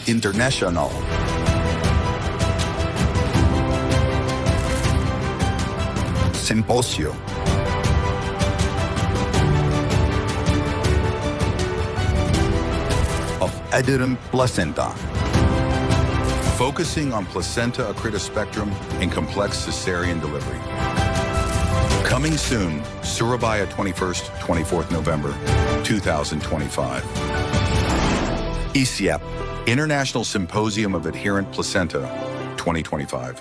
International. Simposio. Of Aderum Placenta. Focusing on placenta accreta spectrum in complex cesarean delivery. Coming soon, Surabaya 21st, 24th November, 2025. ISIAP, International Symposium of Adherent Placenta, 2025.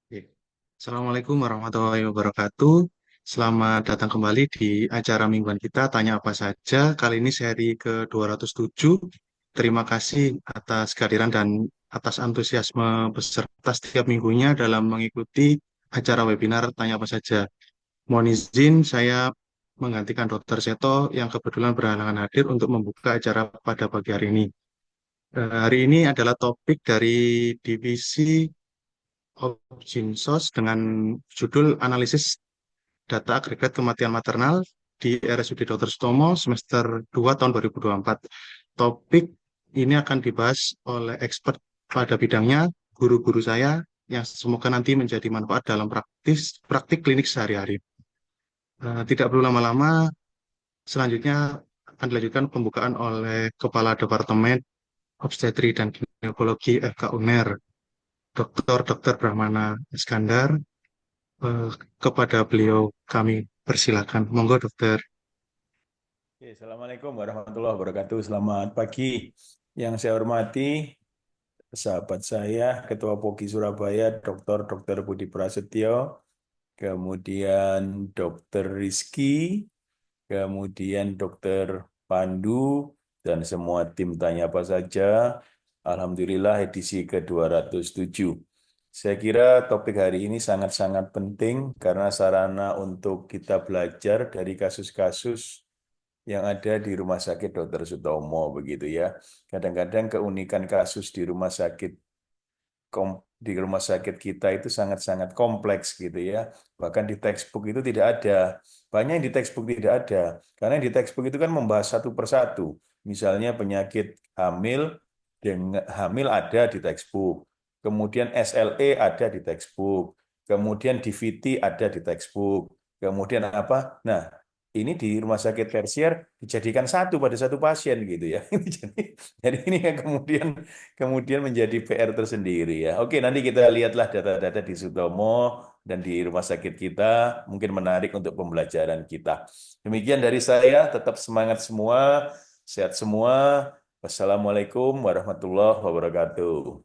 Oke. Assalamualaikum warahmatullahi wabarakatuh. Selamat datang kembali di acara mingguan kita Tanya Apa Saja. Kali ini seri ke-207. Terima kasih atas kehadiran dan atas antusiasme peserta setiap minggunya dalam mengikuti acara webinar Tanya Apa Saja. Mohon izin saya menggantikan Dr. Seto yang kebetulan berhalangan hadir untuk membuka acara pada pagi hari ini. Hari ini adalah topik dari divisi Opjinsos dengan judul analisis data agregat kematian maternal di RSUD Dr. Sutomo semester 2 tahun 2024. Topik ini akan dibahas oleh expert pada bidangnya, guru-guru saya, yang semoga nanti menjadi manfaat dalam praktik klinik sehari-hari. Tidak perlu lama-lama, selanjutnya akan dilanjutkan pembukaan oleh Kepala Departemen Obstetri dan Ginekologi FK UNER, Dr. Brahmana Iskandar. Kepada beliau kami persilakan. Monggo dokter. Assalamualaikum warahmatullahi wabarakatuh. Selamat pagi. Yang saya hormati sahabat saya, Ketua POGI Surabaya, Dr. Budi Prasetyo, kemudian Dr. Rizky, kemudian Dr. Pandu, dan semua tim Tanya Apa Saja. Alhamdulillah edisi ke-207. Saya kira topik hari ini sangat-sangat penting karena sarana untuk kita belajar dari kasus-kasus yang ada di Rumah Sakit Dr. Sutomo, begitu ya. Kadang-kadang keunikan kasus di rumah sakit kita itu sangat-sangat kompleks gitu ya. Bahkan di textbook itu tidak ada. Banyak yang di textbook tidak ada. Karena di textbook itu kan membahas satu persatu. Misalnya penyakit hamil ada di textbook. Kemudian SLE ada di textbook. Kemudian DVT ada di textbook. Kemudian apa? Nah, ini di rumah sakit tersier dijadikan satu pada satu pasien gitu ya. Jadi ini yang kemudian menjadi PR tersendiri ya. Oke, nanti kita lihatlah data-data di Sutomo dan di rumah sakit kita, mungkin menarik untuk pembelajaran kita. Demikian dari saya, tetap semangat semua, sehat semua. Wassalamualaikum warahmatullahi wabarakatuh.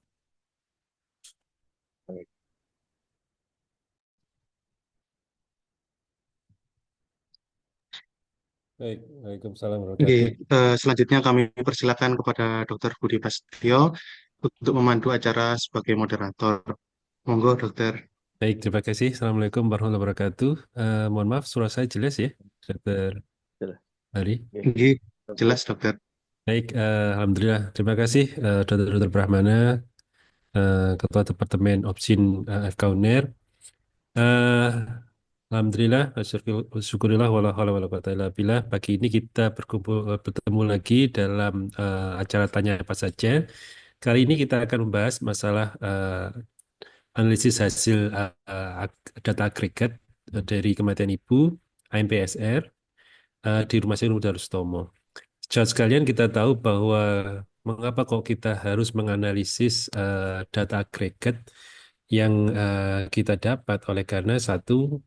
Baik, Waalaikumsalam Oke, warahmatullahi selanjutnya kami persilakan kepada Dr. Budi Prasetyo untuk memandu acara sebagai moderator. Monggo dokter. Baik, terima kasih. Assalamualaikum warahmatullahi wabarakatuh. Mohon maaf, suara saya jelas ya, Dokter Ali. Oke, jelas dokter. Baik, Alhamdulillah. Terima kasih, Dr. Brahmana, Ketua Departemen Opsin FK UNER. Alhamdulillah, syukurillah, wala haula wala quwata illa billah. Pagi ini kita bertemu lagi dalam acara Tanya Apa Saja. Kali ini kita akan membahas masalah analisis hasil data agregat dari kematian ibu, AMPSR, di Rumah Sakit Umum Darussutomo. Saudara sekalian, kita tahu bahwa mengapa kok kita harus menganalisis data agregat yang kita dapat, oleh karena salah satu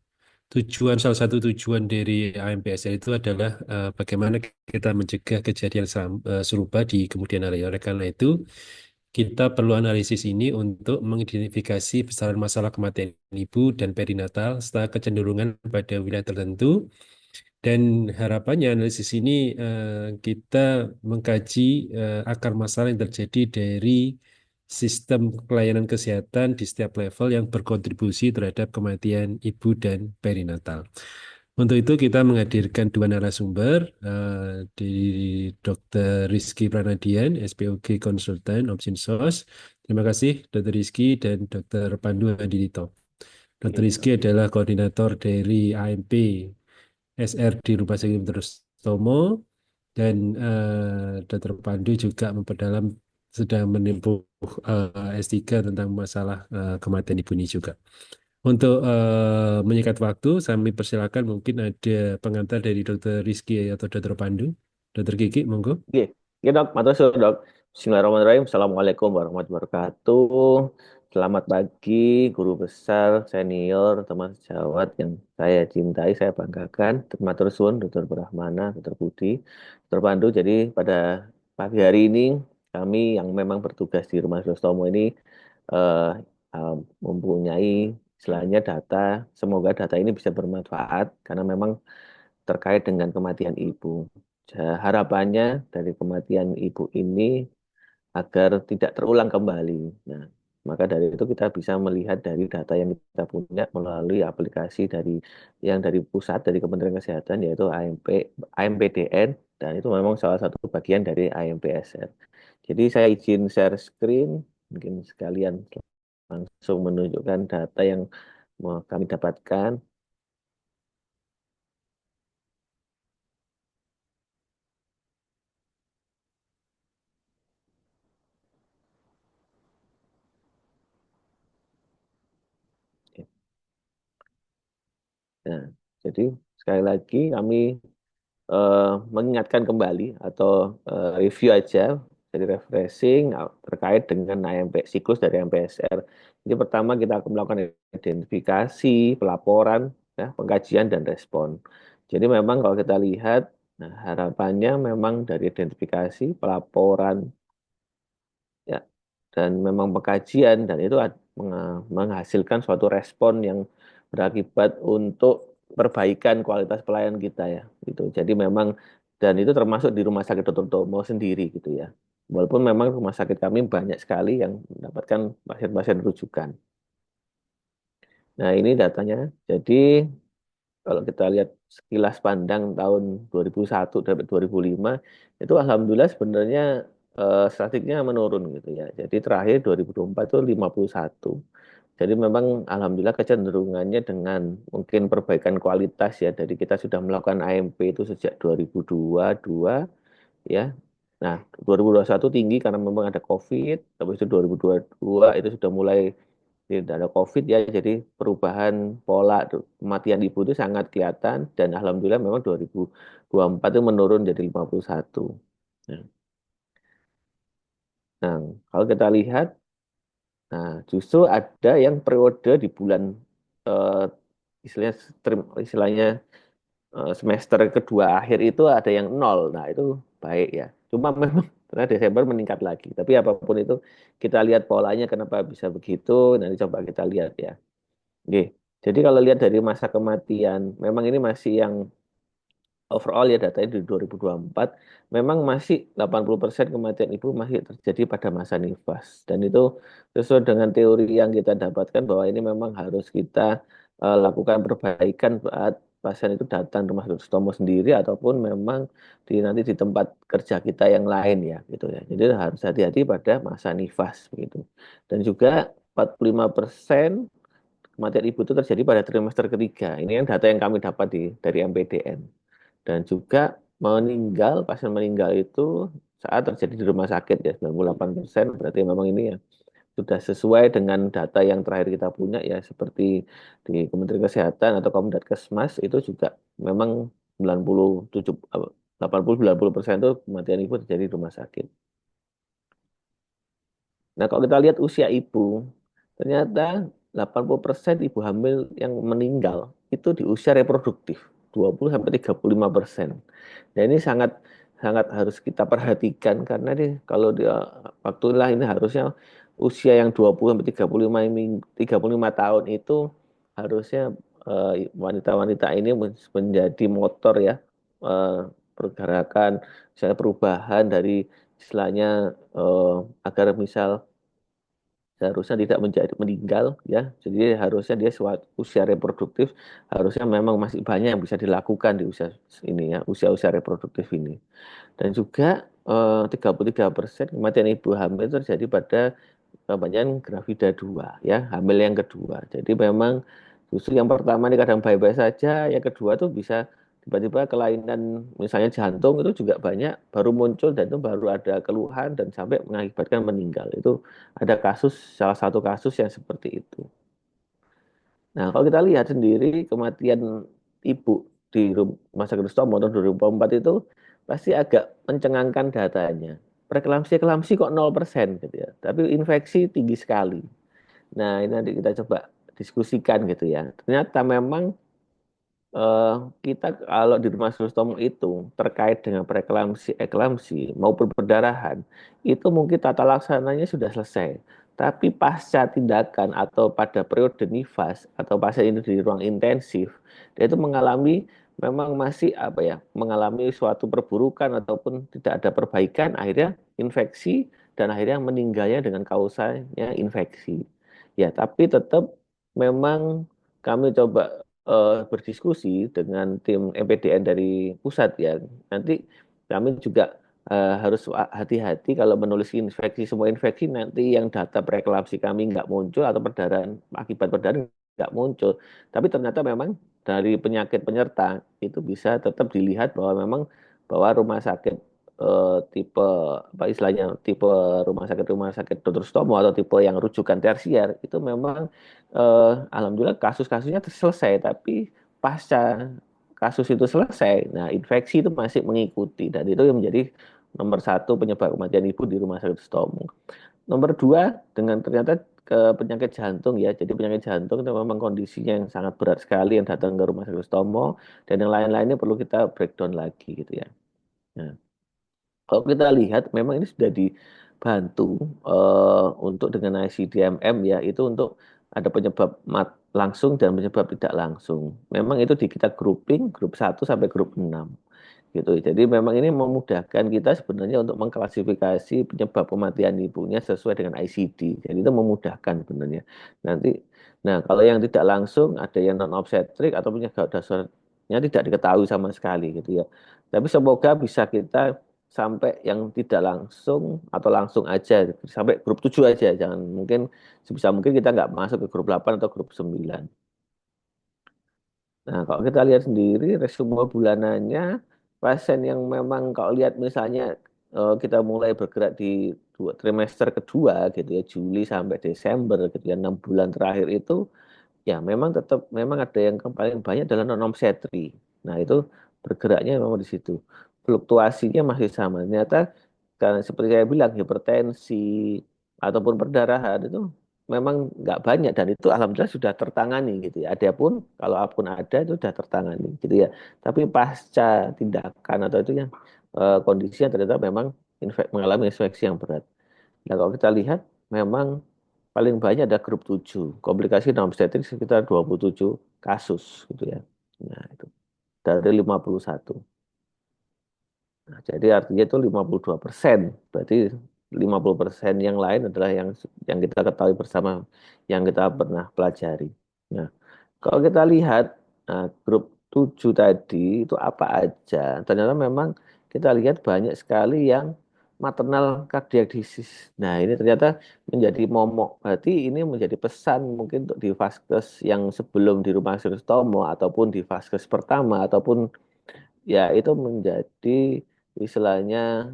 tujuan dari AMPSL itu adalah bagaimana kita mencegah kejadian serupa di kemudian hari. Oleh karena itu, kita perlu analisis ini untuk mengidentifikasi besaran masalah kematian ibu dan perinatal serta kecenderungan pada wilayah tertentu, dan harapannya analisis ini kita mengkaji akar masalah yang terjadi dari sistem pelayanan kesehatan di setiap level yang berkontribusi terhadap kematian ibu dan perinatal. Untuk itu kita menghadirkan dua narasumber, di Dr. Rizky Pranadian, SPOG Konsultan Opsinsos. Terima kasih Dr. Rizky, dan Dr. Pandu Adilito. Dr. Rizky adalah koordinator dari AMP SR di Rumah Sakit Terus Tomo, dan Dr. Pandu juga memperdalam, sedang menempuh S3 tentang masalah kematian ibu ini juga. Untuk menyikat waktu, kami persilakan mungkin ada pengantar dari Dr. Rizky atau Dr. Pandu. Dr. Kiki, monggo. Oke, oke dok, matur suwun dok. Bismillahirrahmanirrahim. Assalamualaikum warahmatullahi wabarakatuh. Selamat pagi, guru besar, senior, teman sejawat yang saya cintai, saya banggakan. Matur suwun, Dr. Brahmana, Dr. Budi, Dr. Pandu. Jadi pada pagi hari ini kami yang memang bertugas di Rumah Sakit Tomo ini eh, mempunyai istilahnya data. Semoga data ini bisa bermanfaat karena memang terkait dengan kematian ibu. Harapannya dari kematian ibu ini agar tidak terulang kembali. Nah, maka dari itu kita bisa melihat dari data yang kita punya melalui aplikasi dari pusat, dari Kementerian Kesehatan, yaitu AMPDN, dan itu memang salah satu bagian dari AMPSR. Jadi saya izin share screen, mungkin sekalian langsung menunjukkan data yang mau kami dapatkan. Nah, jadi sekali lagi kami eh, mengingatkan kembali atau review aja, jadi refreshing terkait dengan siklus dari MPSR. Jadi pertama kita akan melakukan identifikasi, pelaporan, ya, pengkajian dan respon. Jadi memang kalau kita lihat, nah harapannya memang dari identifikasi, pelaporan, ya, dan memang pengkajian dan itu menghasilkan suatu respon yang berakibat untuk perbaikan kualitas pelayanan kita ya gitu. Jadi memang dan itu termasuk di Rumah Sakit Dr. Tomo sendiri gitu ya. Walaupun memang rumah sakit kami banyak sekali yang mendapatkan pasien-pasien rujukan. Nah, ini datanya. Jadi kalau kita lihat sekilas pandang tahun 2001 sampai 2005 itu alhamdulillah sebenarnya statistiknya menurun gitu ya. Jadi terakhir 2024 itu 51. Jadi memang alhamdulillah kecenderungannya dengan mungkin perbaikan kualitas ya. Dari kita sudah melakukan AMP itu sejak 2022 ya. Nah, 2021 tinggi karena memang ada COVID, tapi itu 2022 itu sudah mulai tidak ada COVID ya, jadi perubahan pola kematian ibu itu sangat kelihatan dan alhamdulillah memang 2024 itu menurun jadi 51. Nah, nah, kalau kita lihat, nah justru ada yang periode di bulan eh, istilahnya istilahnya semester kedua akhir itu ada yang nol. Nah, itu baik ya. Cuma memang karena Desember meningkat lagi. Tapi apapun itu kita lihat polanya kenapa bisa begitu. Nanti coba kita lihat ya. Oke. Jadi kalau lihat dari masa kematian, memang ini masih yang overall ya datanya di 2024, memang masih 80% kematian ibu masih terjadi pada masa nifas. Dan itu sesuai dengan teori yang kita dapatkan bahwa ini memang harus kita lakukan perbaikan saat pasien itu datang rumah sakit Sutomo sendiri ataupun memang nanti di tempat kerja kita yang lain ya gitu ya. Jadi harus hati-hati pada masa nifas begitu. Dan juga 45% kematian ibu itu terjadi pada trimester ketiga. Ini yang data yang kami dapat dari MPDN. Dan juga pasien meninggal itu saat terjadi di rumah sakit ya 98%, berarti memang ini ya sudah sesuai dengan data yang terakhir kita punya ya seperti di Kementerian Kesehatan atau Kemendatkesmas itu juga memang 80-90% itu kematian ibu terjadi di rumah sakit. Nah, kalau kita lihat usia ibu, ternyata 80% ibu hamil yang meninggal itu di usia reproduktif, 20-35%. Nah, ini sangat sangat harus kita perhatikan karena nih kalau dia waktulah ini harusnya usia yang 20-35 tahun itu harusnya wanita-wanita ini menjadi motor ya, eh, pergerakan, misalnya perubahan dari istilahnya agar misal seharusnya tidak menjadi meninggal ya. Jadi harusnya dia usia reproduktif harusnya memang masih banyak yang bisa dilakukan di usia ini ya, usia-usia reproduktif ini. Dan juga 33% kematian ibu hamil terjadi pada kebanyakan gravida 2 ya, hamil yang kedua. Jadi memang justru yang pertama ini kadang baik-baik saja, yang kedua tuh bisa tiba-tiba kelainan misalnya jantung itu juga banyak baru muncul dan itu baru ada keluhan dan sampai mengakibatkan meninggal. Itu ada kasus salah satu kasus yang seperti itu. Nah, kalau kita lihat sendiri kematian ibu di Rumah Sakit Sutomo tahun 2004 itu pasti agak mencengangkan datanya. Preeklamsi kok 0% gitu ya. Tapi infeksi tinggi sekali. Nah, ini nanti kita coba diskusikan gitu ya. Ternyata memang eh, kita kalau di rumah Sutomo itu terkait dengan preeklamsi, eklamsi maupun perdarahan, itu mungkin tata laksananya sudah selesai. Tapi pasca tindakan atau pada periode nifas atau pasien ini di ruang intensif, dia itu mengalami memang masih apa ya, mengalami suatu perburukan ataupun tidak ada perbaikan, akhirnya infeksi dan akhirnya meninggalnya dengan kausanya infeksi. Ya, tapi tetap memang kami coba berdiskusi dengan tim MPDN dari pusat ya. Nanti kami juga harus hati-hati kalau menulis infeksi, semua infeksi nanti yang data preeklamsi kami nggak muncul atau perdarahan akibat perdarahan nggak muncul. Tapi ternyata memang dari penyakit penyerta itu bisa tetap dilihat bahwa memang bahwa rumah sakit tipe apa istilahnya tipe rumah sakit Dr. Sutomo atau tipe yang rujukan tersier itu memang alhamdulillah kasus-kasusnya selesai, tapi pasca kasus itu selesai, nah infeksi itu masih mengikuti dan itu yang menjadi nomor satu penyebab kematian ibu di rumah sakit Sutomo. Nomor dua dengan ternyata ke penyakit jantung ya, jadi penyakit jantung itu memang kondisinya yang sangat berat sekali yang datang ke rumah sakit Sutomo dan yang lain-lainnya perlu kita breakdown lagi gitu ya. Nah, kalau kita lihat memang ini sudah dibantu untuk dengan ICD-MM ya itu untuk ada penyebab langsung dan penyebab tidak langsung. Memang itu di kita grouping grup 1 sampai grup 6 gitu. Jadi memang ini memudahkan kita sebenarnya untuk mengklasifikasi penyebab kematian ibunya sesuai dengan ICD. Jadi itu memudahkan sebenarnya. Nanti nah kalau yang tidak langsung ada yang non obstetrik atau penyebab dasarnya tidak diketahui sama sekali gitu ya. Tapi semoga bisa kita sampai yang tidak langsung atau langsung aja sampai grup 7 aja jangan mungkin sebisa mungkin kita nggak masuk ke grup 8 atau grup 9. Nah, kalau kita lihat sendiri resume bulanannya pasien yang memang kalau lihat misalnya kita mulai bergerak di trimester kedua gitu ya Juli sampai Desember gitu ya 6 bulan terakhir itu ya memang tetap memang ada yang paling banyak adalah non obstetri. Nah, itu bergeraknya memang di situ. Fluktuasinya masih sama. Ternyata karena seperti saya bilang hipertensi ataupun perdarahan itu memang nggak banyak dan itu alhamdulillah sudah tertangani gitu ya. Adapun kalau apapun ada itu sudah tertangani gitu ya. Tapi pasca tindakan atau itu yang kondisi yang ternyata memang mengalami infeksi yang berat. Nah, kalau kita lihat memang paling banyak ada grup 7 komplikasi non obstetrik sekitar 27 kasus gitu ya. Nah, itu dari 51. Nah, jadi artinya itu 52%. Berarti 50% yang lain adalah yang kita ketahui bersama, yang kita pernah pelajari. Nah, kalau kita lihat grup 7 tadi itu apa aja? Ternyata memang kita lihat banyak sekali yang maternal cardiac disease. Nah, ini ternyata menjadi momok. Berarti ini menjadi pesan mungkin untuk di vaskes yang sebelum di rumah sakit Sutomo ataupun di vaskes pertama ataupun ya itu menjadi istilahnya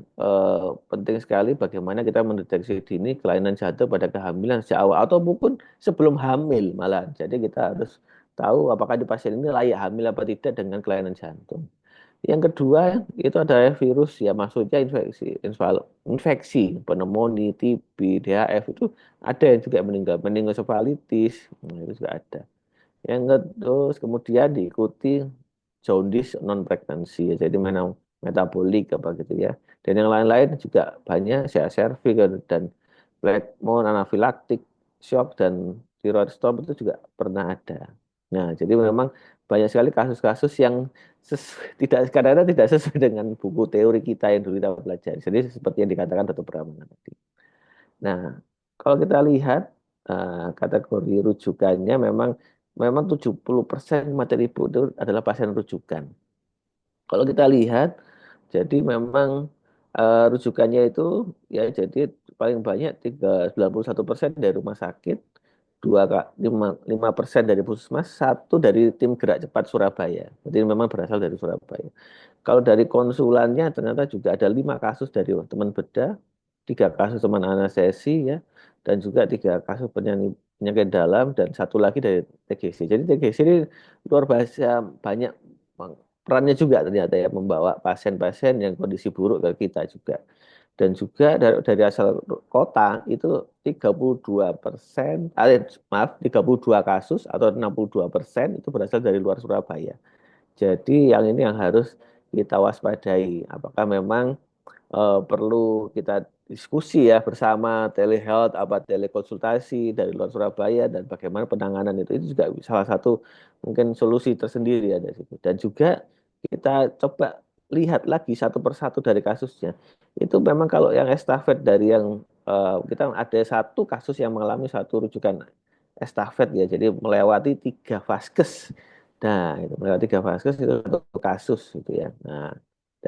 penting sekali bagaimana kita mendeteksi dini kelainan jantung pada kehamilan sejak awal atau mungkin sebelum hamil malah. Jadi kita harus tahu apakah di pasien ini layak hamil apa tidak dengan kelainan jantung. Yang kedua itu adalah virus ya, maksudnya infeksi pneumonia, TB, DHF itu ada yang juga meninggal, meningosefalitis, nah, itu juga ada. Terus kemudian diikuti jaundice non pregnancy ya, jadi memang metabolik apa gitu ya. Dan yang lain-lain juga banyak, CSRV dan Blackmore, anafilaktik shock dan thyroid storm itu juga pernah ada. Nah, jadi memang banyak sekali kasus-kasus yang tidak kadang-kadang tidak sesuai dengan buku teori kita yang dulu kita pelajari. Jadi seperti yang dikatakan Dr. Pramana tadi. Nah, kalau kita lihat kategori rujukannya memang memang 70% materi ibu itu adalah pasien rujukan. Kalau kita lihat, jadi memang rujukannya itu ya jadi paling banyak 91% dari rumah sakit, 5% dari puskesmas, 1 dari tim gerak cepat Surabaya. Jadi memang berasal dari Surabaya. Kalau dari konsulannya ternyata juga ada 5 kasus dari teman bedah, 3 kasus teman anestesi ya, dan juga 3 kasus penyakit dalam dan 1 lagi dari TGC. Jadi TGC ini luar biasa banyak perannya juga ternyata ya, membawa pasien-pasien yang kondisi buruk ke kita juga. Dan juga dari asal kota itu 32%, maaf 32 kasus atau 62% itu berasal dari luar Surabaya. Jadi yang ini yang harus kita waspadai. Apakah memang perlu kita diskusi ya bersama telehealth, apa telekonsultasi dari luar Surabaya dan bagaimana penanganan itu juga salah satu mungkin solusi tersendiri ada di situ. Dan juga kita coba lihat lagi satu persatu dari kasusnya. Itu memang kalau yang estafet dari yang kita ada 1 kasus yang mengalami 1 rujukan estafet ya, jadi melewati 3 vaskes. Nah, itu melewati 3 vaskes itu 1 kasus gitu ya. Nah,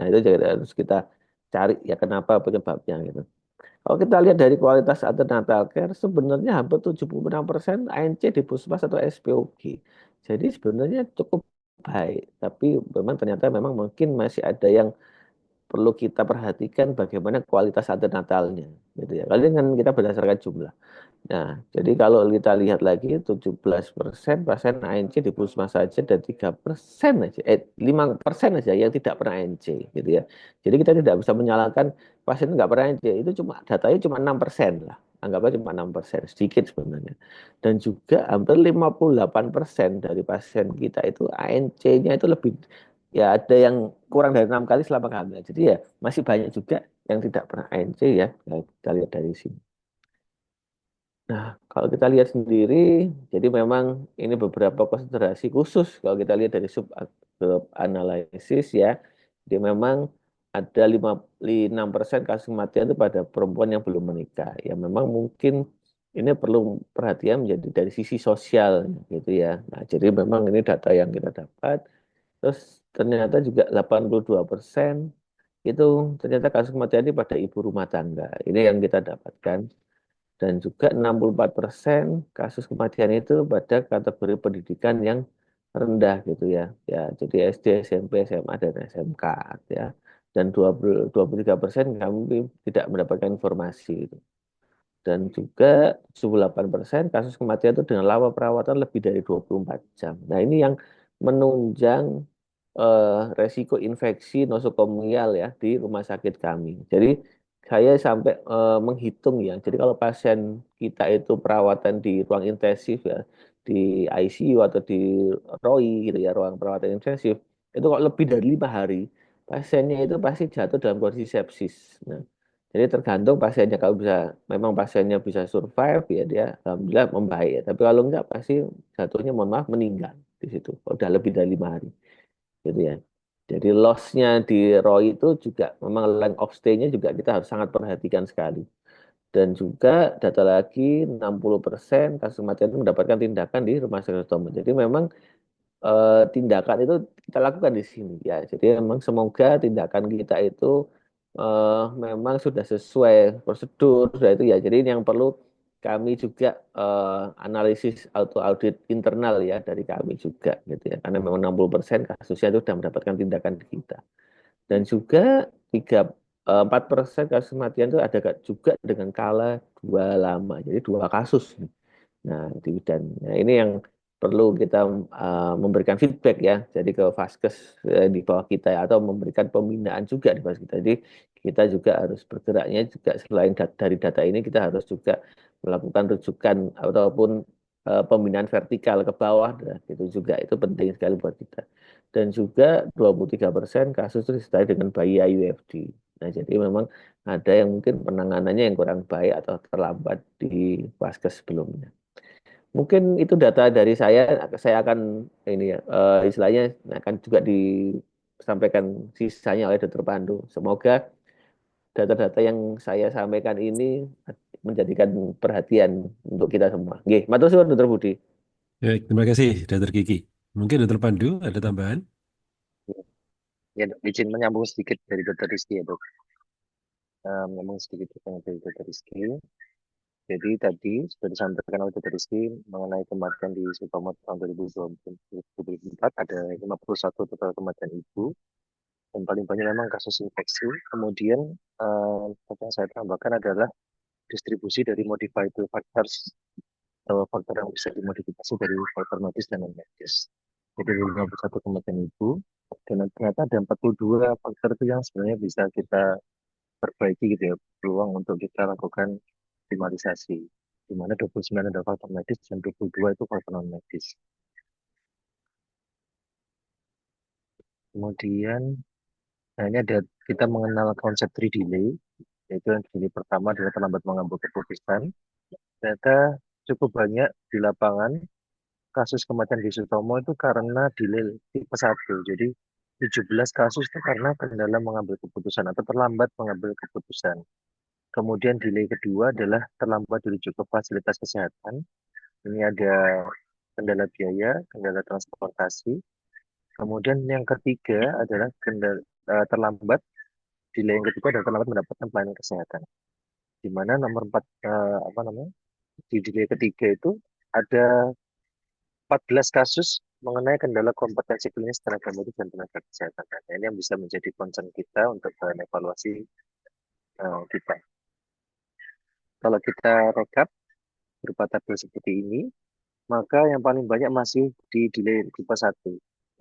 itu juga harus kita cari ya kenapa penyebabnya gitu. Kalau kita lihat dari kualitas antenatal care, sebenarnya hampir 76% ANC di puskesmas atau SPOG. Jadi sebenarnya cukup baik, tapi memang ternyata memang mungkin masih ada yang perlu kita perhatikan bagaimana kualitas antenatalnya gitu ya. Kali ini kan kita berdasarkan jumlah. Nah, jadi kalau kita lihat lagi 17% pasien ANC di puskesmas saja dan 3% aja, 5% aja yang tidak pernah ANC gitu ya. Jadi kita tidak bisa menyalahkan pasien nggak pernah ANC, itu cuma datanya cuma 6% lah. Anggaplah cuma 6%, sedikit sebenarnya. Dan juga hampir 58% dari pasien kita itu ANC-nya itu lebih, ya ada yang kurang dari 6 kali selama kehamilan. Jadi ya masih banyak juga yang tidak pernah ANC ya, kita lihat dari sini. Nah, kalau kita lihat sendiri, jadi memang ini beberapa konsiderasi khusus kalau kita lihat dari sub analisis ya. Jadi memang ada 6% kasus kematian itu pada perempuan yang belum menikah. Ya memang mungkin ini perlu perhatian menjadi dari sisi sosial gitu ya. Nah, jadi memang ini data yang kita dapat. Terus ternyata juga 82% itu ternyata kasus kematian ini pada ibu rumah tangga. Ini yang kita dapatkan. Dan juga 64% kasus kematian itu pada kategori pendidikan yang rendah gitu ya. Ya, jadi SD, SMP, SMA, dan SMK ya. Dan 23% kami tidak mendapatkan informasi itu. Dan juga 78% kasus kematian itu dengan lama perawatan lebih dari 24 jam. Nah, ini yang menunjang resiko infeksi nosokomial ya di rumah sakit kami. Jadi saya sampai menghitung ya. Jadi kalau pasien kita itu perawatan di ruang intensif ya, di ICU atau di ROI gitu ya, ruang perawatan intensif, itu kok lebih dari 5 hari, pasiennya itu pasti jatuh dalam kondisi sepsis. Nah, jadi tergantung pasiennya, kalau bisa memang pasiennya bisa survive ya dia alhamdulillah membaik ya. Tapi kalau enggak pasti jatuhnya mohon maaf meninggal di situ. Kalau udah lebih dari 5 hari gitu ya. Jadi loss-nya di ROI itu juga memang length of stay-nya juga kita harus sangat perhatikan sekali. Dan juga data lagi 60% kasus kematian itu mendapatkan tindakan di rumah sakit utama. Jadi memang tindakan itu kita lakukan di sini ya. Jadi memang semoga tindakan kita itu memang sudah sesuai prosedur, sudah itu ya. Jadi ini yang perlu kami juga analisis atau audit internal ya dari kami juga gitu ya. Karena memang 60% kasusnya itu sudah mendapatkan tindakan di kita. Dan juga 4% kasus kematian itu ada juga dengan 2 kala lama. Jadi 2 kasus. Nah, nah ini yang perlu kita memberikan feedback ya, jadi ke Vaskes di bawah kita ya, atau memberikan pembinaan juga di bawah kita. Jadi kita juga harus bergeraknya juga selain dari data ini kita harus juga melakukan rujukan ataupun pembinaan vertikal ke bawah, gitu juga itu penting sekali buat kita. Dan juga 23% kasus itu disertai dengan bayi IUFD. Nah, jadi memang ada yang mungkin penanganannya yang kurang baik atau terlambat di Vaskes sebelumnya. Mungkin itu data dari saya akan ini ya, istilahnya akan juga disampaikan sisanya oleh Dr. Pandu. Semoga data-data yang saya sampaikan ini menjadikan perhatian untuk kita semua. Nggih, matur suwun Dr. Budi. Baik, terima kasih Dr. Kiki. Mungkin Dr. Pandu ada tambahan? Ya, Dok, izin menyambung sedikit dari Dr. Rizky ya, Dok. Menyambung sedikit dari Dr. Rizky. Jadi tadi sudah disampaikan oleh Dr. Rizky mengenai kematian di Sutomo tahun 2024 ada 51 total kematian ibu. Dan paling banyak memang kasus infeksi. Kemudian yang saya tambahkan adalah distribusi dari modified factors atau faktor yang bisa dimodifikasi dari faktor medis dan non medis. Jadi 51 kematian ibu dan ternyata ada 42 faktor itu yang sebenarnya bisa kita perbaiki gitu ya, peluang untuk kita lakukan optimalisasi, di mana 29 ada faktor medis dan 22 itu faktor non medis. Kemudian ini ada kita mengenal konsep 3 delay, yaitu yang delay pertama adalah terlambat mengambil keputusan. Ternyata cukup banyak di lapangan kasus kematian di Sutomo itu karena delay tipe 1. Jadi 17 kasus itu karena kendala mengambil keputusan atau terlambat mengambil keputusan. Kemudian delay kedua adalah terlambat dirujuk ke fasilitas kesehatan. Ini ada kendala biaya, kendala transportasi. Kemudian yang ketiga adalah terlambat, delay yang ketiga adalah terlambat mendapatkan pelayanan kesehatan. Di mana nomor 4 di delay ketiga itu ada 14 kasus mengenai kendala kompetensi klinis tenaga medis dan tenaga kesehatan. Nah, ini yang bisa menjadi concern kita untuk bahan evaluasi kita. Kalau kita rekap berupa tabel seperti ini, maka yang paling banyak masih di delay tipe 1.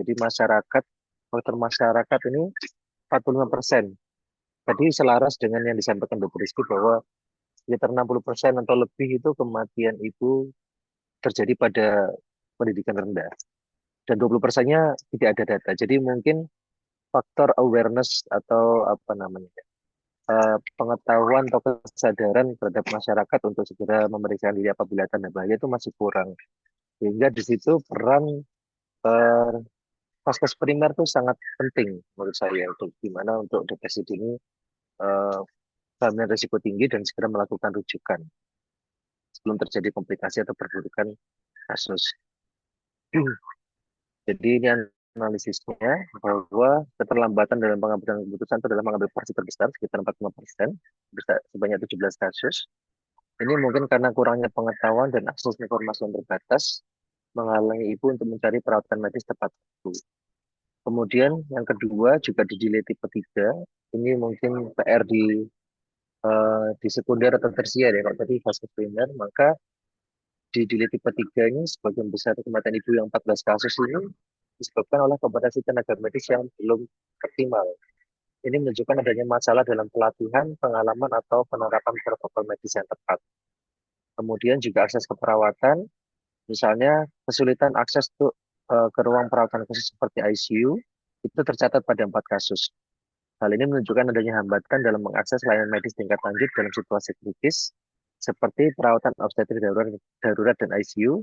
Jadi masyarakat, faktor masyarakat ini 45%. Tadi selaras dengan yang disampaikan Dr. Rizky bahwa sekitar 60% atau lebih itu kematian ibu terjadi pada pendidikan rendah. Dan 20%-nya tidak ada data. Jadi mungkin faktor awareness atau pengetahuan atau kesadaran terhadap masyarakat untuk segera memeriksa diri apabila tanda bahaya itu masih kurang. Sehingga di situ peran Vaskes primer itu sangat penting menurut saya untuk gimana untuk deteksi dini kehamilan risiko tinggi dan segera melakukan rujukan sebelum terjadi komplikasi atau perburukan kasus. Jadi ini analisisnya bahwa keterlambatan dalam pengambilan keputusan itu adalah mengambil porsi terbesar sekitar 45%, sebanyak 17 kasus. Ini mungkin karena kurangnya pengetahuan dan akses informasi yang terbatas menghalangi ibu untuk mencari perawatan medis tepat waktu. Kemudian yang kedua juga di delay tipe 3, ini mungkin PR di sekunder atau tersier ya, kalau tadi fase primer, maka di delay tipe 3 ini sebagian besar kematian ibu yang 14 kasus ini disebabkan oleh kompetensi tenaga medis yang belum optimal. Ini menunjukkan adanya masalah dalam pelatihan, pengalaman, atau penerapan protokol medis yang tepat. Kemudian juga akses ke perawatan, misalnya kesulitan akses ke ruang perawatan khusus seperti ICU, itu tercatat pada 4 kasus. Hal ini menunjukkan adanya hambatan dalam mengakses layanan medis tingkat lanjut dalam situasi kritis, seperti perawatan obstetrik darurat dan ICU.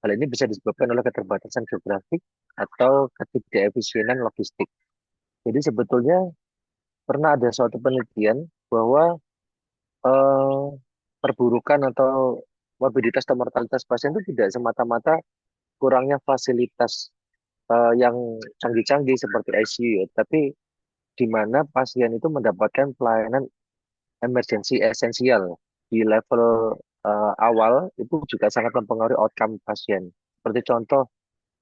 Hal ini bisa disebabkan oleh keterbatasan geografik atau ketidakefisienan logistik. Jadi sebetulnya pernah ada suatu penelitian bahwa perburukan atau morbiditas atau mortalitas pasien itu tidak semata-mata kurangnya fasilitas yang canggih-canggih seperti ICU, tapi di mana pasien itu mendapatkan pelayanan emergensi esensial di level awal itu juga sangat mempengaruhi outcome pasien. Seperti contoh,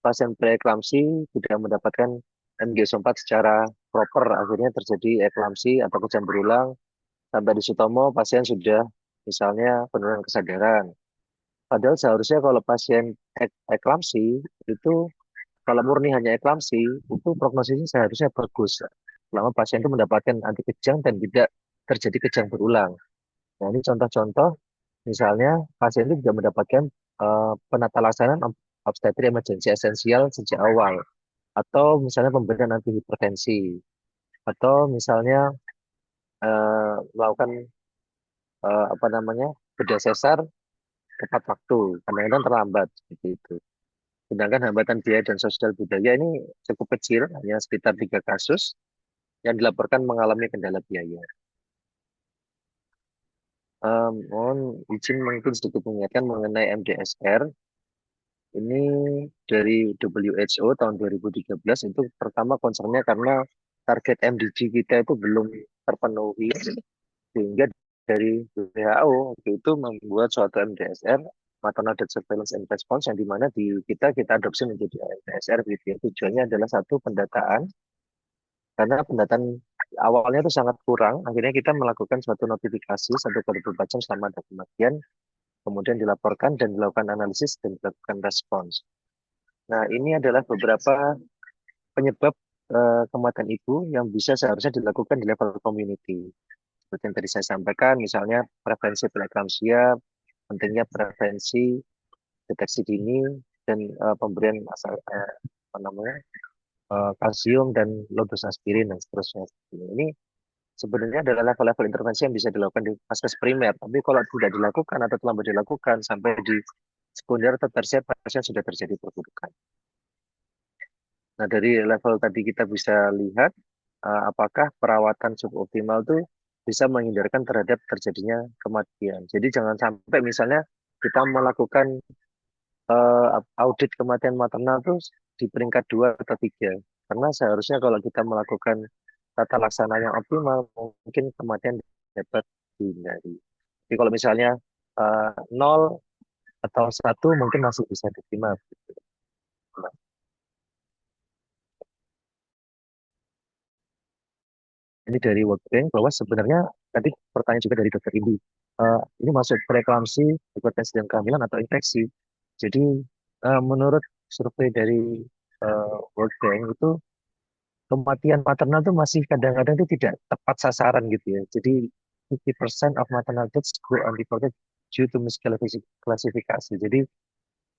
pasien preeklamsi tidak mendapatkan MG4 secara proper, akhirnya terjadi eklamsi atau kejang berulang. Sampai di Sutomo, pasien sudah misalnya penurunan kesadaran. Padahal seharusnya kalau pasien eklamsi itu kalau murni hanya eklamsi itu prognosisnya seharusnya bagus selama pasien itu mendapatkan anti kejang dan tidak terjadi kejang berulang. Nah, ini contoh-contoh misalnya pasien itu juga mendapatkan penata laksanaan obstetri emergensi esensial sejak awal atau misalnya pemberian antihipertensi atau misalnya melakukan apa namanya bedah sesar tepat waktu, kadang-kadang terlambat seperti itu. Sedangkan hambatan biaya dan sosial budaya ini cukup kecil, hanya sekitar 3 kasus yang dilaporkan mengalami kendala biaya. Mohon izin mungkin sedikit mengingatkan mengenai MDSR. Ini dari WHO tahun 2013 itu pertama concernnya karena target MDG kita itu belum terpenuhi sehingga dari WHO itu membuat suatu MDSR Maternal Death Surveillance and Response yang dimana di kita adopsi menjadi MDSR gitu ya. Tujuannya adalah satu pendataan karena pendataan awalnya itu sangat kurang, akhirnya kita melakukan suatu notifikasi 1 kali 24 jam selama ada kematian, kemudian dilaporkan dan dilakukan analisis dan dilakukan respons. Nah, ini adalah beberapa penyebab kematian ibu yang bisa seharusnya dilakukan di level community. Seperti yang tadi saya sampaikan, misalnya prevensi preeklamsia, pentingnya prevensi, deteksi dini, dan pemberian apa namanya kalsium dan low dose aspirin dan seterusnya. Ini sebenarnya adalah level-level intervensi yang bisa dilakukan di vaskes primer. Tapi kalau tidak dilakukan atau terlambat dilakukan sampai di sekunder atau tersier pasien sudah terjadi perburukan. Nah, dari level tadi kita bisa lihat apakah perawatan suboptimal itu bisa menghindarkan terhadap terjadinya kematian. Jadi jangan sampai misalnya kita melakukan audit kematian maternal itu di peringkat 2 atau 3. Karena seharusnya kalau kita melakukan tata laksana yang optimal, mungkin kematian dapat dihindari. Jadi kalau misalnya 0 atau 1 mungkin masih bisa diterima. Nah, ini dari World Bank bahwa sebenarnya tadi pertanyaan juga dari Dokter Indi. Ini masuk preeklamsi, hipertensi dan kehamilan atau infeksi. Jadi menurut survei dari World Bank itu kematian maternal itu masih kadang-kadang itu tidak tepat sasaran gitu ya. Jadi 50% of maternal deaths go unreported due to misclassification. Jadi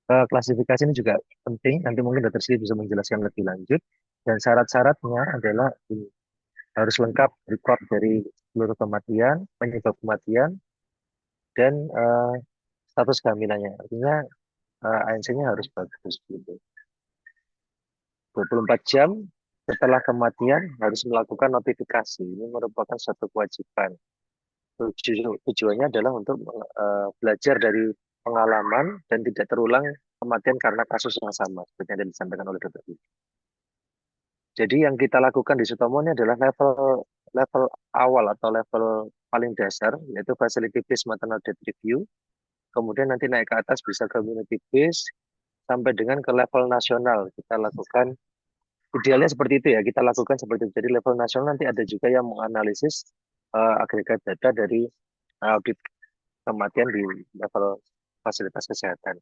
klasifikasi ini juga penting. Nanti mungkin Dr. Sri bisa menjelaskan lebih lanjut. Dan syarat-syaratnya adalah ini, harus lengkap report dari seluruh kematian, penyebab kematian, dan status kehamilannya. Artinya ANC-nya harus bagus gitu. 24 jam setelah kematian harus melakukan notifikasi. Ini merupakan suatu kewajiban. Tujuannya adalah untuk belajar dari pengalaman dan tidak terulang kematian karena kasus yang sama seperti yang disampaikan oleh Dr. Lee. Jadi yang kita lakukan di Sutomo ini adalah level awal atau level paling dasar, yaitu facility based maternal death review. Kemudian nanti naik ke atas bisa community based sampai dengan ke level nasional. Kita lakukan idealnya seperti itu ya, kita lakukan seperti itu. Jadi level nasional nanti ada juga yang menganalisis agregat data dari audit kematian di level fasilitas kesehatan.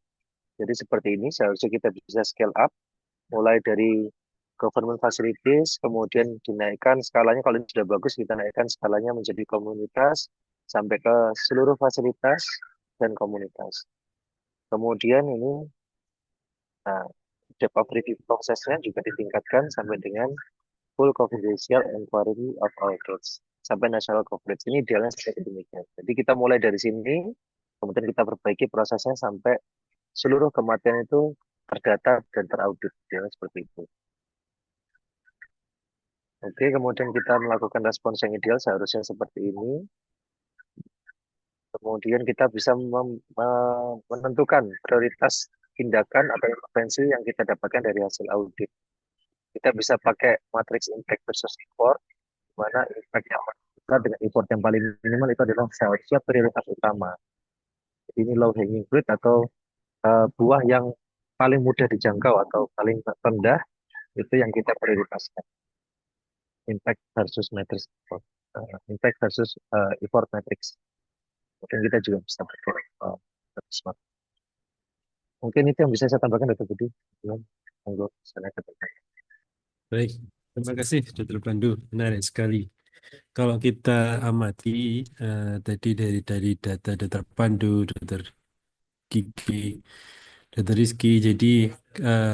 Jadi seperti ini seharusnya kita bisa scale up mulai dari government facilities, kemudian dinaikkan skalanya, kalau ini sudah bagus kita naikkan skalanya menjadi komunitas sampai ke seluruh fasilitas dan komunitas. Kemudian ini depth of review prosesnya juga ditingkatkan sampai dengan full confidential inquiry of all deaths sampai national coverage. Ini idealnya seperti demikian. Jadi kita mulai dari sini, kemudian kita perbaiki prosesnya sampai seluruh kematian itu terdata dan teraudit. Idealnya seperti itu. Oke, kemudian kita melakukan respons yang ideal seharusnya seperti ini. Kemudian kita bisa menentukan prioritas tindakan atau intervensi yang kita dapatkan dari hasil audit. Kita bisa pakai matriks impact versus effort, di mana impact yang besar dengan effort yang paling minimal itu adalah seharusnya prioritas utama. Jadi ini low hanging fruit atau buah yang paling mudah dijangkau atau paling rendah itu yang kita prioritaskan. Impact versus matrix, impact versus effort matrix. Mungkin kita juga bisa pakai Mungkin itu yang bisa saya tambahkan, Dr. Budi. Monggo, silakan. Baik, terima kasih Dr. Pandu. Menarik sekali. Kalau kita amati tadi dari data Dr. Pandu, Dr. Gigi, Dr. Rizky, jadi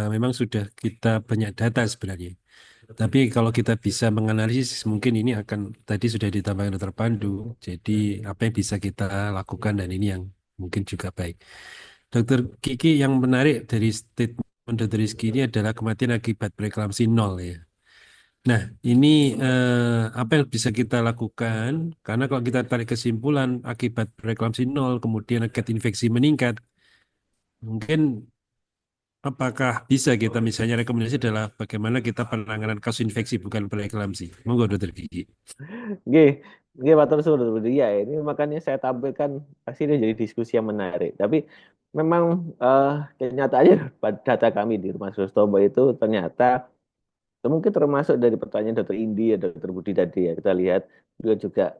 memang sudah kita banyak data sebenarnya. Tapi kalau kita bisa menganalisis, mungkin ini akan tadi sudah ditambahkan Dr. Pandu. Jadi apa yang bisa kita lakukan dan ini yang mungkin juga baik. Dr. Kiki, yang menarik dari statement Dr. Rizky ini adalah kematian akibat preeklamsi nol ya. Nah, ini apa yang bisa kita lakukan? Karena kalau kita tarik kesimpulan akibat preeklamsi nol, kemudian akibat infeksi meningkat, mungkin apakah bisa kita misalnya rekomendasi adalah bagaimana kita penanganan kasus infeksi bukan preeklamsi? Monggo, Dokter Gigi. Nggih, nggih matur suwun Dr. Budi. Ya, ini makanya saya tampilkan pasti ini jadi diskusi yang menarik. Tapi memang kenyataannya data kami di Rumah Sustomo itu ternyata mungkin termasuk dari pertanyaan Dr. Indi ya Dr. Budi tadi ya kita lihat beliau juga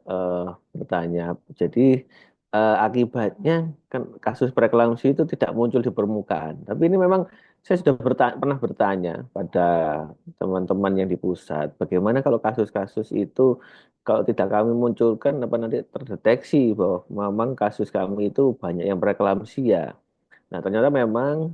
bertanya. Jadi akibatnya kan kasus preeklamsi itu tidak muncul di permukaan. Tapi ini memang saya sudah pernah bertanya pada teman-teman yang di pusat, bagaimana kalau kasus-kasus itu kalau tidak kami munculkan apa nanti terdeteksi bahwa memang kasus kami itu banyak yang preeklamsi ya. Nah, ternyata memang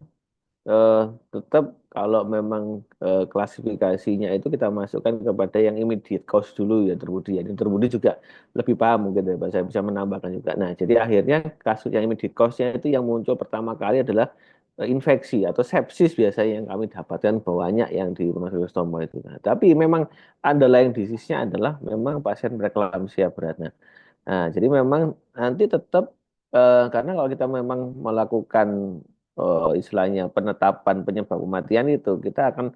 eh, tetap kalau memang klasifikasinya itu kita masukkan kepada yang immediate cause dulu ya terbudi. Jadi terbudi juga lebih paham mungkin ya Pak. Saya bisa menambahkan juga. Nah, jadi akhirnya kasus yang immediate cause-nya itu yang muncul pertama kali adalah infeksi atau sepsis biasanya yang kami dapatkan banyak yang di rumah sakit Stomo itu. Nah, tapi memang underlying disease-nya adalah memang pasien preeklamsia berat. Nah, jadi memang nanti tetap karena kalau kita memang melakukan istilahnya penetapan penyebab kematian itu kita akan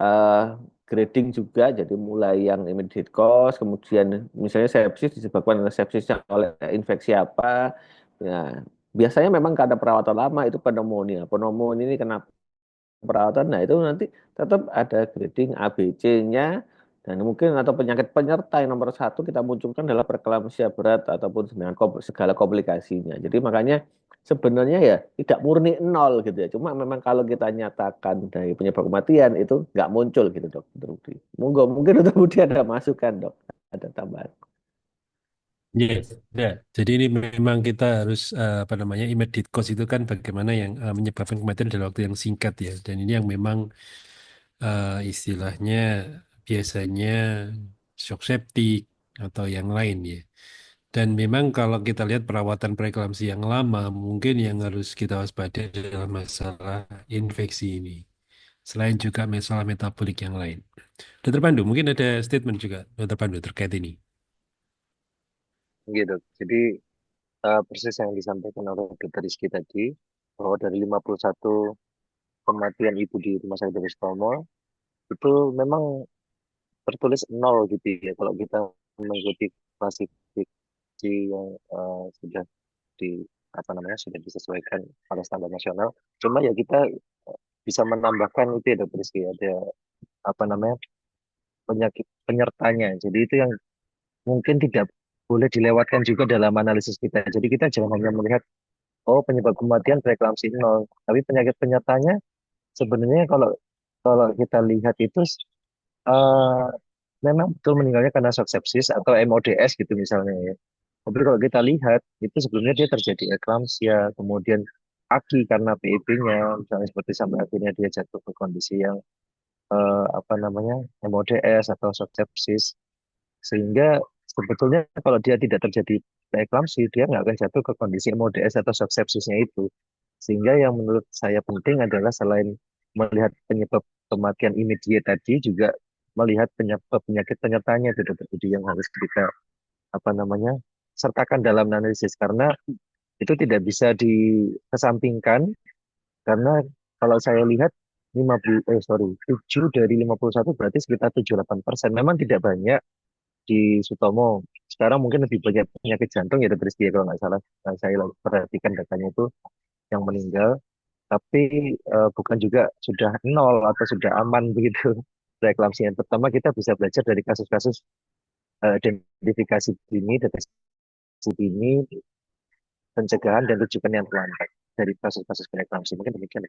eh, grading juga jadi mulai yang immediate cause kemudian misalnya sepsis disebabkan oleh sepsisnya oleh infeksi apa ya biasanya memang karena perawatan lama itu pneumonia ini kenapa perawatan. Nah, itu nanti tetap ada grading ABC-nya dan mungkin atau penyakit penyerta yang nomor satu kita munculkan adalah preeklamsia berat ataupun dengan segala komplikasinya. Jadi makanya sebenarnya ya tidak murni nol gitu ya. Cuma memang kalau kita nyatakan dari penyebab kematian itu nggak muncul gitu dok. Dr. Budi. Monggo mungkin Dr. Budi ada masukan dok, ada tambahan. Yes, ya. Jadi ini memang kita harus apa namanya immediate cause itu kan bagaimana yang menyebabkan kematian dalam waktu yang singkat ya. Dan ini yang memang istilahnya biasanya shock septic atau yang lain ya. Dan memang kalau kita lihat perawatan preeklamsi yang lama, mungkin yang harus kita waspadai adalah masalah infeksi ini. Selain juga masalah metabolik yang lain. Dokter Pandu, mungkin ada statement juga, Dokter Pandu, terkait ini. Gitu. Jadi persis yang disampaikan oleh Dr. Rizky tadi, bahwa dari 51 kematian ibu di Rumah Sakit Dr. Sutomo, itu memang tertulis nol gitu ya. Kalau kita mengikuti klasifikasi yang sudah di apa namanya sudah disesuaikan pada standar nasional. Cuma ya kita bisa menambahkan itu ya Dr. Rizky, ada apa namanya penyakit penyertanya. Jadi itu yang mungkin tidak boleh dilewatkan juga dalam analisis kita. Jadi kita jangan hanya melihat oh penyebab kematian preeklamsi nol, tapi penyakit penyertanya sebenarnya kalau kalau kita lihat itu eh, memang betul meninggalnya karena shock sepsis atau MODS gitu misalnya ya. Tapi kalau kita lihat itu sebelumnya dia terjadi eklamsia, kemudian aki karena PIP-nya, misalnya seperti sampai akhirnya dia jatuh ke kondisi yang apa namanya MODS atau shock sepsis, sehingga sebetulnya kalau dia tidak terjadi preeklamsi, dia nggak akan jatuh ke kondisi MODS atau shock sepsisnya itu. Sehingga yang menurut saya penting adalah selain melihat penyebab kematian immediate tadi, juga melihat penyebab penyakit penyertanya itu Dr. Budi yang harus kita apa namanya sertakan dalam analisis karena itu tidak bisa dikesampingkan karena kalau saya lihat 7 dari 51 berarti sekitar 78%. Memang tidak banyak di Sutomo. Sekarang mungkin lebih banyak penyakit jantung ya Dr. Rizky, ya, kalau nggak salah. Nah, saya lagi perhatikan datanya itu yang meninggal. Tapi bukan juga sudah nol atau sudah aman begitu preeklamsi. Yang pertama kita bisa belajar dari kasus-kasus identifikasi dini, deteksi dini, pencegahan dan rujukan yang terlambat. dari kasus-kasus preeklamsi. Mungkin demikian.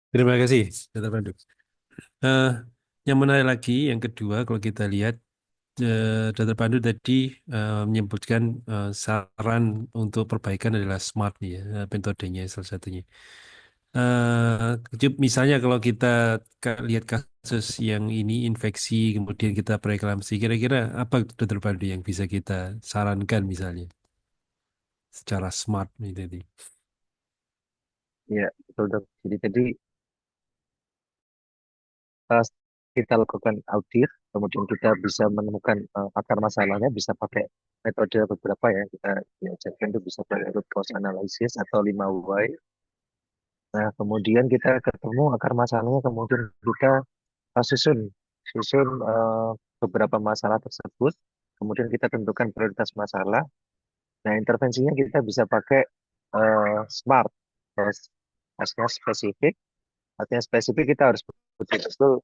Terima kasih, Dr. Pandu. Eh, yang menarik lagi, yang kedua, kalau kita lihat, Dr. Pandu tadi menyebutkan saran untuk perbaikan adalah SMART, ya, metodenya salah satunya. Misalnya kalau kita lihat kasus yang ini infeksi, kemudian kita preeklamsi, kira-kira apa, Dr. Pandu, yang bisa kita sarankan misalnya secara SMART ini tadi? Ya, betul dok. Jadi tadi eh, kita lakukan audit, kemudian kita bisa menemukan akar masalahnya, bisa pakai metode beberapa ya kita diajarkan itu bisa pakai root cause analysis atau 5 why. Nah, kemudian kita ketemu akar masalahnya, kemudian kita susun beberapa masalah tersebut, kemudian kita tentukan prioritas masalah. Nah, intervensinya kita bisa pakai SMART, artinya spesifik. Artinya spesifik kita harus betul-betul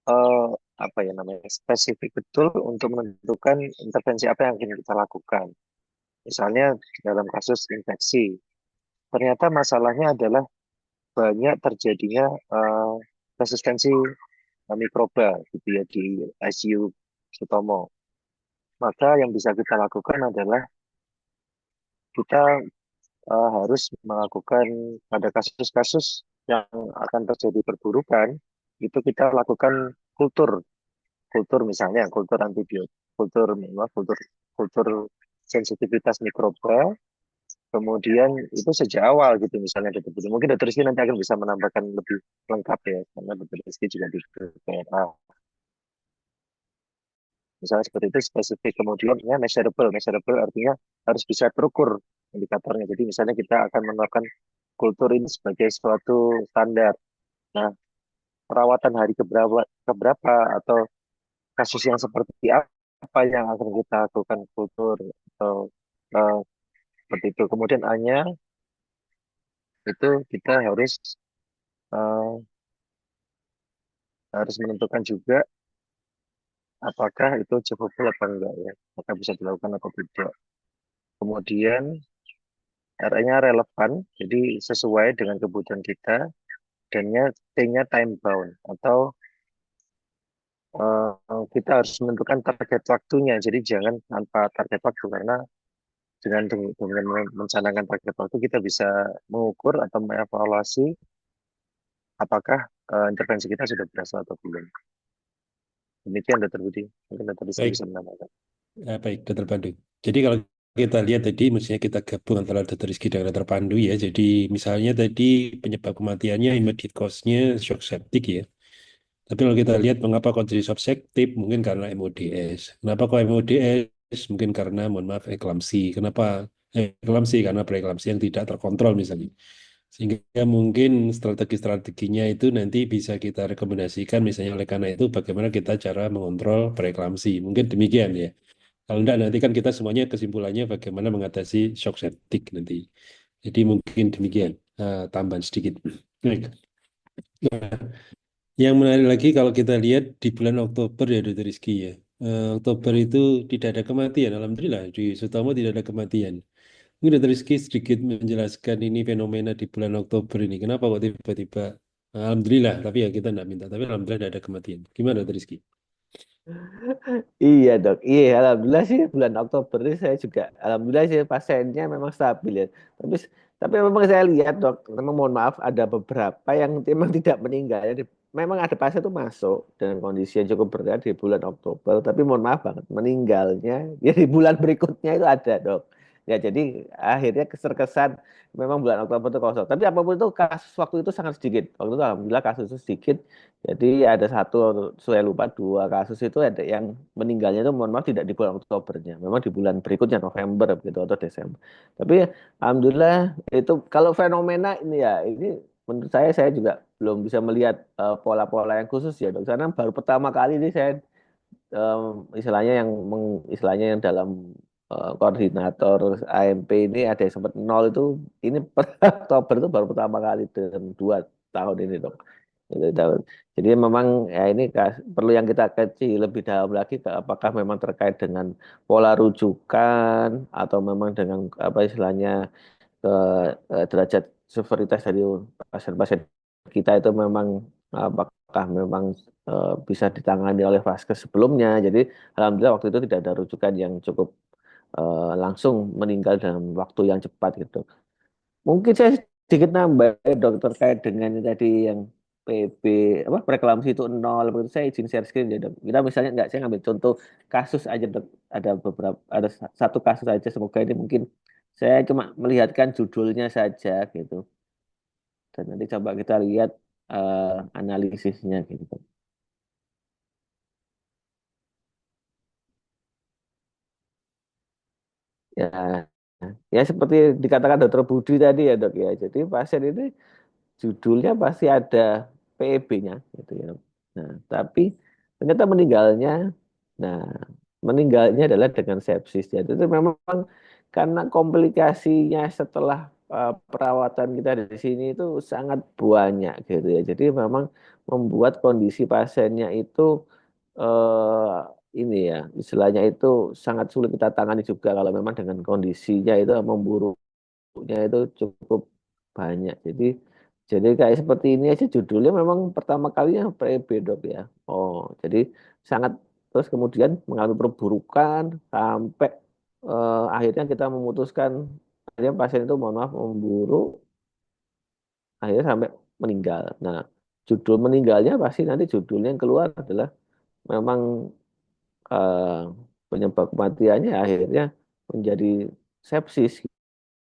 eh, apa ya namanya spesifik betul untuk menentukan intervensi apa yang ingin kita lakukan. Misalnya dalam kasus infeksi, ternyata masalahnya adalah banyak terjadinya resistensi mikroba gitu ya di ICU Sutomo. Maka yang bisa kita lakukan adalah kita harus melakukan pada kasus-kasus yang akan terjadi perburukan, itu kita lakukan kultur, kultur misalnya kultur antibiotik, kultur sensitivitas mikroba. Kemudian itu sejak awal gitu misalnya Dr. Budi. Mungkin Dr. Rizky nanti akan bisa menambahkan lebih lengkap ya, karena Dr. Rizky juga di PPRA. Misalnya seperti itu spesifik. Kemudian ya, measurable. Measurable artinya harus bisa terukur indikatornya. Jadi misalnya kita akan menerapkan kultur ini sebagai suatu standar. Nah, perawatan hari keberapa atau kasus yang seperti apa yang akan kita lakukan kultur atau eh, seperti itu. Kemudian A-nya itu kita eh, harus menentukan juga apakah itu cukup apa enggak ya, apakah bisa dilakukan atau tidak. Kemudian R-nya relevan, jadi sesuai dengan kebutuhan kita, dan T-nya time bound atau kita harus menentukan target waktunya. Jadi jangan tanpa target waktu karena dengan mencanangkan target waktu kita bisa mengukur atau mengevaluasi apakah intervensi kita sudah berhasil atau belum. Demikian Dr. Budi. Mungkin Dr. Rizky Baik. bisa menambahkan. Baik, Dr. Pandu. Jadi kalau kita lihat tadi, mestinya kita gabung antara Dr. Rizky dan Dr. Pandu ya. Jadi misalnya tadi penyebab kematiannya immediate cause-nya shock septic ya. Tapi kalau kita lihat mengapa kok jadi shock septic, mungkin karena MODS. Kenapa kok MODS? Mungkin karena, mohon maaf, eklamsi. Kenapa eklamsi? Karena preeklamsi yang tidak terkontrol misalnya. Sehingga mungkin strategi-strateginya itu nanti bisa kita rekomendasikan misalnya oleh karena itu bagaimana kita cara mengontrol preeklamsi. Mungkin demikian ya. Kalau enggak nanti kan kita semuanya kesimpulannya bagaimana mengatasi shock septic nanti. Jadi mungkin demikian tambahan sedikit. Baik. Nah, yang menarik lagi kalau kita lihat di bulan Oktober ya Dr. Rizky ya. Oktober itu tidak ada kematian. Alhamdulillah di Sutomo tidak ada kematian. Mungkin Dr. Rizky sedikit menjelaskan ini fenomena di bulan Oktober ini. Kenapa kok tiba-tiba Alhamdulillah, tapi ya kita tidak minta. Tapi Alhamdulillah tidak ada kematian. Gimana Dr. Rizky? Iya dok, iya alhamdulillah sih bulan Oktober ini saya juga alhamdulillah sih pasiennya memang stabil ya. Tapi tapi memang saya lihat dok, memang mohon maaf ada beberapa yang memang tidak meninggal. Jadi memang ada pasien itu masuk dengan kondisi yang cukup berat di bulan Oktober, tapi mohon maaf banget meninggalnya ya di bulan berikutnya itu ada dok. Ya jadi akhirnya kesan memang bulan Oktober itu kosong. Tapi apapun itu kasus waktu itu sangat sedikit. Waktu itu alhamdulillah kasus itu sedikit. Jadi ada satu, saya lupa dua kasus itu ada yang meninggalnya itu mohon maaf tidak di bulan Oktobernya, memang di bulan berikutnya November gitu atau Desember. Tapi alhamdulillah itu kalau fenomena ini ya ini menurut saya juga belum bisa melihat pola-pola yang khusus ya dok. Karena baru pertama kali ini saya istilahnya istilahnya yang dalam koordinator AMP ini ada yang sempat nol itu ini per Oktober itu baru pertama kali dalam 2 tahun ini dok. Gitu, jadi memang ya ini perlu yang kita kaji lebih dalam lagi apakah memang terkait dengan pola rujukan atau memang dengan apa istilahnya ke derajat severitas dari pasien-pasien kita itu memang apakah memang bisa ditangani oleh vaskes sebelumnya. Jadi alhamdulillah waktu itu tidak ada rujukan yang cukup langsung meninggal dalam waktu yang cepat gitu. Mungkin saya sedikit nambah ya, dok terkait dengan yang tadi yang PB apa preeklamsi itu nol, begitu saya izin share screen ya dok. Kita misalnya nggak saya ngambil contoh kasus aja dok. Ada beberapa ada satu kasus aja semoga ini mungkin saya cuma melihatkan judulnya saja gitu. Dan nanti coba kita lihat analisisnya gitu. Ya, ya seperti dikatakan Dokter Budi tadi ya dok ya. Jadi pasien ini judulnya pasti ada PEB-nya gitu ya. Nah, tapi ternyata nah meninggalnya adalah dengan sepsis. Jadi itu memang karena komplikasinya setelah perawatan kita di sini itu sangat banyak gitu ya. Jadi memang membuat kondisi pasiennya itu ini ya, istilahnya itu sangat sulit kita tangani juga kalau memang dengan kondisinya itu memburuknya itu cukup banyak. Jadi kayak seperti ini aja judulnya memang pertama kalinya PEB dok ya. Oh, jadi sangat terus kemudian mengalami perburukan sampai akhirnya kita memutuskan akhirnya pasien itu mohon maaf memburuk akhirnya sampai meninggal. Nah, judul meninggalnya pasti nanti judulnya yang keluar adalah memang eh, penyebab kematiannya akhirnya menjadi sepsis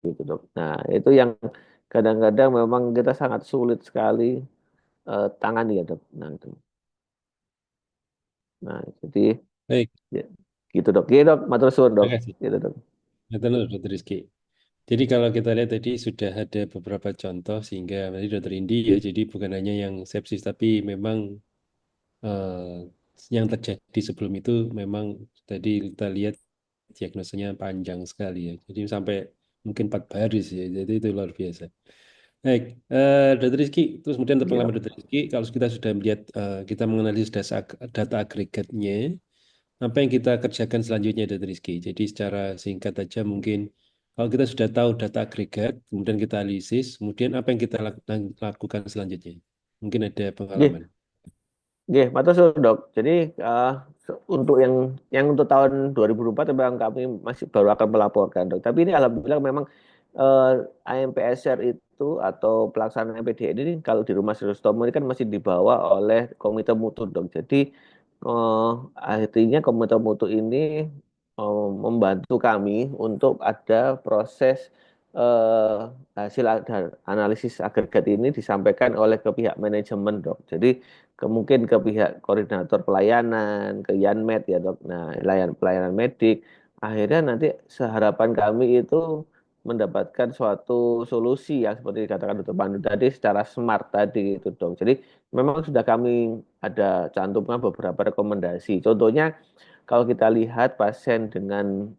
gitu dok. Nah, itu yang kadang-kadang memang kita sangat sulit sekali tangani ya dok. Nah, itu. Nah, jadi Baik, ya, gitu dok. Gitu dok, matur suwun dok. terima kasih. Gitu dok. Betul, Dr. Rizky. Jadi kalau kita lihat tadi sudah ada beberapa contoh sehingga tadi Dr. Indi ya, jadi bukan hanya yang sepsis tapi memang yang terjadi sebelum itu memang tadi kita lihat diagnosanya panjang sekali ya. Jadi sampai mungkin 4 baris ya. Jadi itu luar biasa. Baik, Dr. Rizky, terus kemudian untuk Iya pengalaman dok. Dr. Rizky, kalau kita sudah melihat, kita menganalisis data agregatnya, apa yang kita kerjakan selanjutnya, Dr. Rizky? Jadi secara singkat aja mungkin, kalau kita sudah tahu data agregat, kemudian kita analisis, kemudian apa yang kita lakukan selanjutnya? Mungkin ada Oke, pengalaman. oke, matur suwun dok. Jadi untuk yang untuk tahun 2024 memang kami masih baru akan melaporkan dok. Tapi ini alhamdulillah memang AMPSR itu atau pelaksanaan MPDN ini kalau di Rumah Sakit Sutomo ini kan masih dibawa oleh Komite Mutu dok. Jadi eh, artinya Komite Mutu ini membantu kami untuk ada proses eh, hasil analisis agregat ini disampaikan oleh ke pihak manajemen dok. Jadi mungkin ke pihak koordinator pelayanan, ke Yanmed ya dok. Nah, pelayanan medik. Akhirnya nanti seharapan kami itu mendapatkan suatu solusi yang seperti dikatakan Dr. Pandu tadi secara smart tadi itu dong. Jadi memang sudah kami ada cantumkan beberapa rekomendasi. Contohnya kalau kita lihat pasien dengan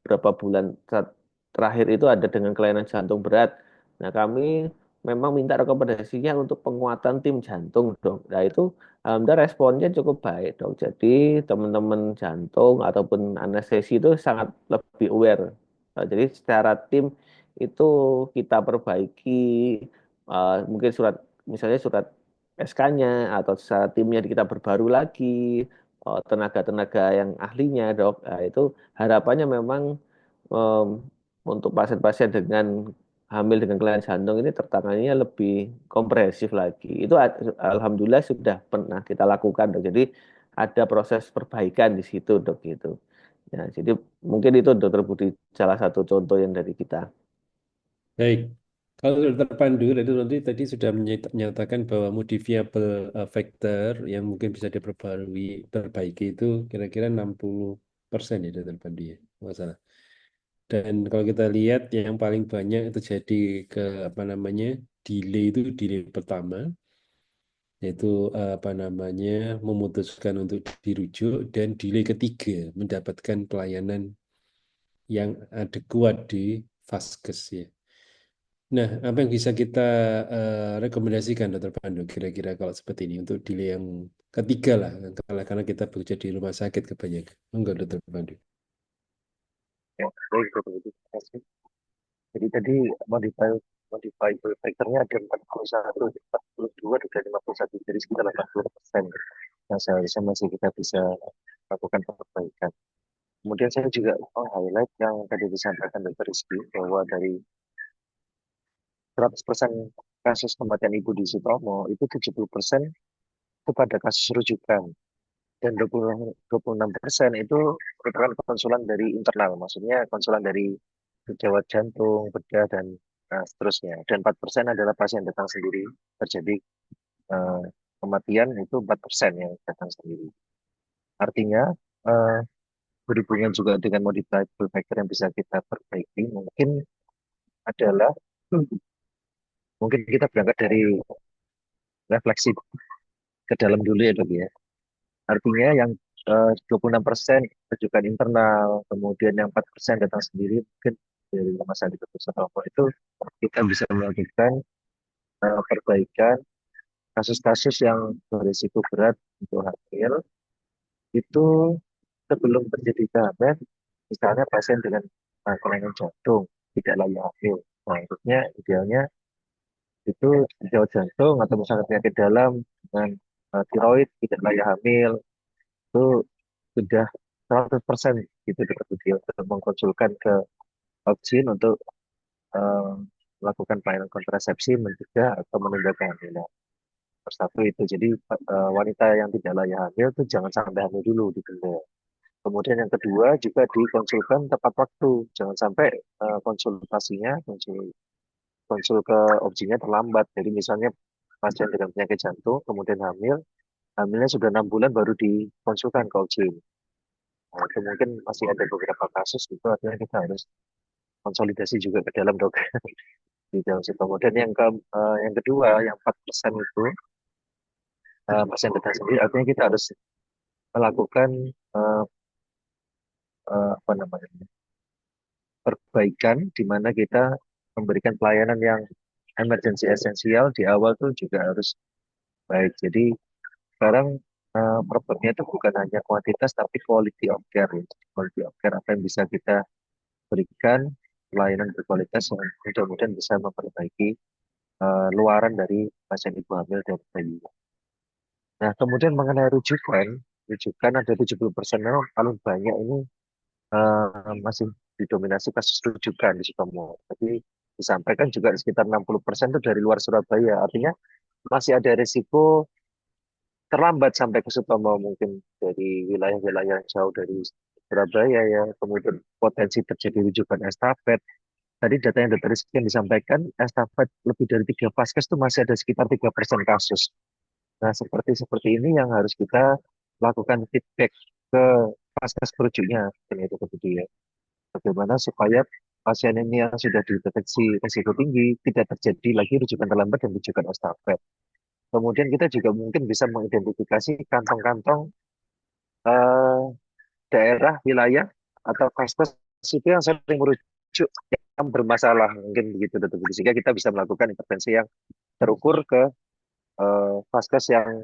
berapa bulan terakhir itu ada dengan kelainan jantung berat. Nah, kami memang minta rekomendasinya untuk penguatan tim jantung, dok. Nah, itu alhamdulillah responnya cukup baik, dok. Jadi teman-teman jantung ataupun anestesi itu sangat lebih aware. Nah, jadi secara tim itu kita perbaiki mungkin misalnya surat SK-nya atau secara timnya kita berbaru lagi tenaga-tenaga yang ahlinya dok. Nah, itu harapannya memang em, untuk pasien-pasien dengan hamil dengan kelainan jantung ini tertangannya lebih komprehensif lagi. Itu alhamdulillah sudah pernah kita lakukan dok. Jadi ada proses perbaikan di situ dok gitu. Ya, jadi mungkin itu dokter Budi salah satu contoh yang dari kita. Baik, kalau Dr. Pandu tadi sudah menyatakan bahwa modifiable factor yang mungkin bisa diperbaiki itu kira-kira 60% ya, Dr. Pandu ya, nggak salah. Dan kalau kita lihat yang paling banyak itu jadi ke apa namanya delay pertama, yaitu apa namanya memutuskan untuk dirujuk, dan delay ketiga mendapatkan pelayanan yang adekuat di vaskes ya. Nah, apa yang bisa kita rekomendasikan, Dokter Pandu, kira-kira kalau seperti ini untuk delay yang ketiga lah, karena kita bekerja di rumah sakit kebanyakan. Enggak, Dokter Pandu. Ya, baik, Dr. Budi. Terima kasih. Jadi tadi modifiable factor-nya ada 41, 42, dan 51, jadi sekitar 80% yang seharusnya masih kita bisa lakukan perbaikan. Kemudian saya juga mau highlight yang tadi disampaikan Dr. Rizky, bahwa dari 100% kasus kematian ibu di Sutomo, itu 70% itu pada kasus rujukan. Dan 26% itu merupakan konsulan dari internal, maksudnya konsulan dari gawat jantung, bedah, dan seterusnya. Dan 4% adalah pasien datang sendiri, terjadi eh, kematian itu 4% yang datang sendiri. Artinya, eh, berhubungan juga dengan modifiable factor yang bisa kita perbaiki, adalah mungkin kita berangkat dari refleksi ke dalam dulu ya dok ya. Artinya yang 26% rujukan internal, kemudian yang 4% datang sendiri, mungkin dari rumah sakit Sutomo itu kita bisa melakukan perbaikan kasus-kasus yang berisiko berat untuk hamil itu sebelum terjadi kehamilan, misalnya pasien dengan kelainan jantung tidak layak hamil. Nah, maksudnya idealnya itu gejala jantung atau misalnya penyakit dalam dengan tiroid tidak layak hamil itu sudah 100% gitu dokter Budi untuk mengkonsulkan ke Opsin untuk eh, melakukan pelayanan kontrasepsi, mencegah atau menunda kehamilan. Satu itu, jadi wanita yang tidak layak hamil itu jangan sampai hamil dulu ditunda. Kemudian yang kedua juga dikonsulkan tepat waktu, jangan sampai konsul ke Opsinya terlambat. Jadi misalnya pasien dengan penyakit jantung kemudian hamilnya sudah 6 bulan baru dikonsulkan ke Opsin. Nah, itu mungkin masih ada beberapa kasus itu, artinya kita harus konsolidasi juga ke dalam dok di dalam situ. Kemudian yang kedua, yang 4% itu pasien datang sendiri, artinya kita harus melakukan eh, apa namanya perbaikan di mana kita memberikan pelayanan yang emergency esensial di awal tuh juga harus baik. Jadi sekarang problemnya itu bukan hanya kuantitas tapi quality of care. Ya. Quality of care apa yang bisa kita berikan pelayanan berkualitas yang mudah-mudahan bisa memperbaiki luaran dari pasien ibu hamil dan bayi. Nah, kemudian mengenai rujukan ada 70% memang paling banyak ini masih didominasi kasus rujukan di Sutomo. Tapi disampaikan juga sekitar 60% itu dari luar Surabaya. Artinya masih ada risiko terlambat sampai ke Sutomo, mungkin dari wilayah-wilayah jauh dari Surabaya ya. Kemudian potensi terjadi rujukan estafet. Tadi data yang dokter Rizky yang disampaikan, estafet lebih dari 3 vaskes itu masih ada sekitar 3% kasus. Nah, seperti ini yang harus kita lakukan feedback ke vaskes perujuknya, itu kemudian bagaimana supaya pasien ini yang sudah dideteksi risiko tinggi tidak terjadi lagi rujukan terlambat dan rujukan estafet. Kemudian kita juga mungkin bisa mengidentifikasi kantong-kantong eh, daerah, wilayah, atau vaskes itu yang sering merujuk yang bermasalah, mungkin begitu dokter. Sehingga kita bisa melakukan intervensi yang terukur ke vaskes yang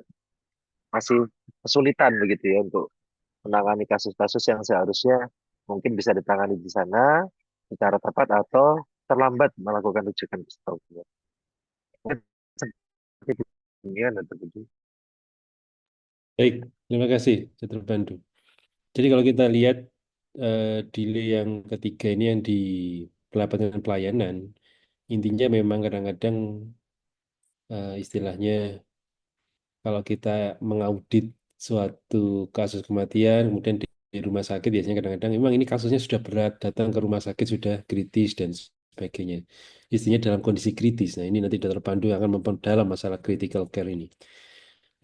masih kesulitan begitu ya untuk menangani kasus-kasus yang seharusnya mungkin bisa ditangani di sana secara tepat atau terlambat melakukan rujukan ke Stroke. Seperti demikian, Dr. Budi. Baik, terima kasih, Dokter Pandu. Jadi kalau kita lihat delay yang ketiga ini yang di pendapatan pelayanan, intinya memang kadang-kadang istilahnya kalau kita mengaudit suatu kasus kematian, kemudian di rumah sakit biasanya kadang-kadang memang ini kasusnya sudah berat, datang ke rumah sakit sudah kritis dan sebagainya. Istilahnya dalam kondisi kritis. Nah, ini nanti Dokter Pandu akan memperdalam masalah critical care ini.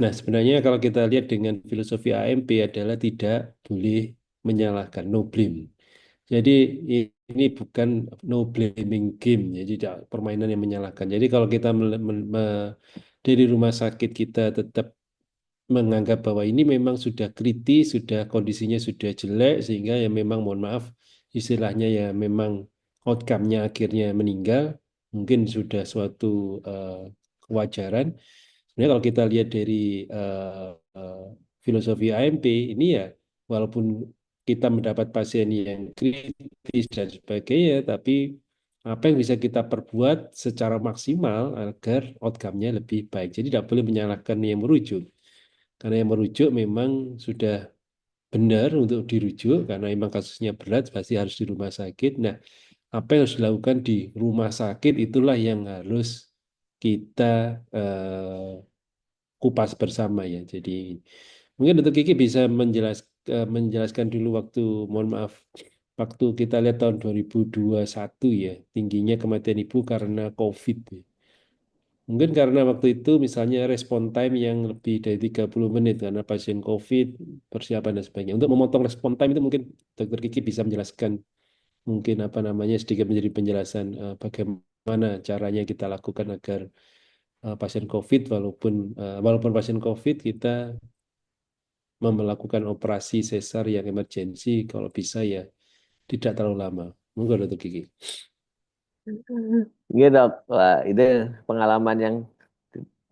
Nah, sebenarnya kalau kita lihat dengan filosofi AMP adalah tidak boleh menyalahkan, no blame. Jadi ini bukan no blaming game, jadi tidak permainan yang menyalahkan. Jadi kalau kita dari rumah sakit kita tetap menganggap bahwa ini memang sudah kritis, sudah kondisinya sudah jelek, sehingga ya memang mohon maaf, istilahnya ya memang outcome-nya akhirnya meninggal, mungkin sudah suatu kewajaran. Sebenarnya kalau kita lihat dari filosofi AMP ini ya, walaupun kita mendapat pasien yang kritis dan sebagainya, tapi apa yang bisa kita perbuat secara maksimal agar outcome-nya lebih baik. Jadi tidak boleh menyalahkan yang merujuk. Karena yang merujuk memang sudah benar untuk dirujuk, karena memang kasusnya berat, pasti harus di rumah sakit. Nah, apa yang harus dilakukan di rumah sakit itulah yang harus kita kupas bersama ya. Jadi mungkin Dokter Kiki bisa menjelaskan dulu waktu, mohon maaf, waktu kita lihat tahun 2021 ya, tingginya kematian ibu karena COVID ya. Mungkin karena waktu itu misalnya respon time yang lebih dari 30 menit karena pasien COVID, persiapan dan sebagainya. Untuk memotong respon time itu mungkin Dokter Kiki bisa menjelaskan, mungkin apa namanya, sedikit menjadi penjelasan bagaimana caranya kita lakukan agar pasien COVID, walaupun pasien COVID kita melakukan operasi sesar yang emergensi kalau bisa ya tidak terlalu lama. Monggo Dokter Kiki. Iya dok, wah itu pengalaman yang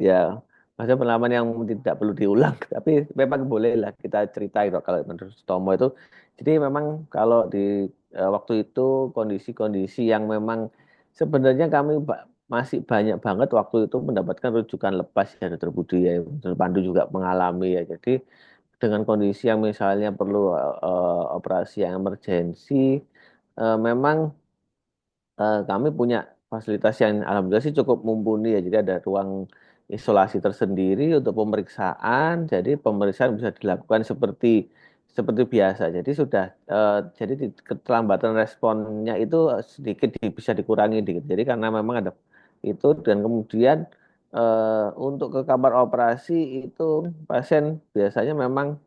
ya, maksudnya pengalaman yang tidak perlu diulang, tapi memang boleh lah kita ceritain dok kalau menurut Tomo itu. Jadi memang kalau di waktu itu kondisi-kondisi yang memang sebenarnya kami masih banyak banget waktu itu mendapatkan rujukan lepas ya dokter Budi ya, dokter Pandu juga mengalami ya. Jadi dengan kondisi yang misalnya perlu operasi yang emergensi, memang kami punya fasilitas yang alhamdulillah sih cukup mumpuni ya. Jadi ada ruang isolasi tersendiri untuk pemeriksaan. Jadi pemeriksaan bisa dilakukan seperti seperti biasa. Jadi sudah jadi keterlambatan responnya itu sedikit bisa dikurangi dikit. Jadi karena memang ada itu, dan kemudian untuk ke kamar operasi itu pasien biasanya memang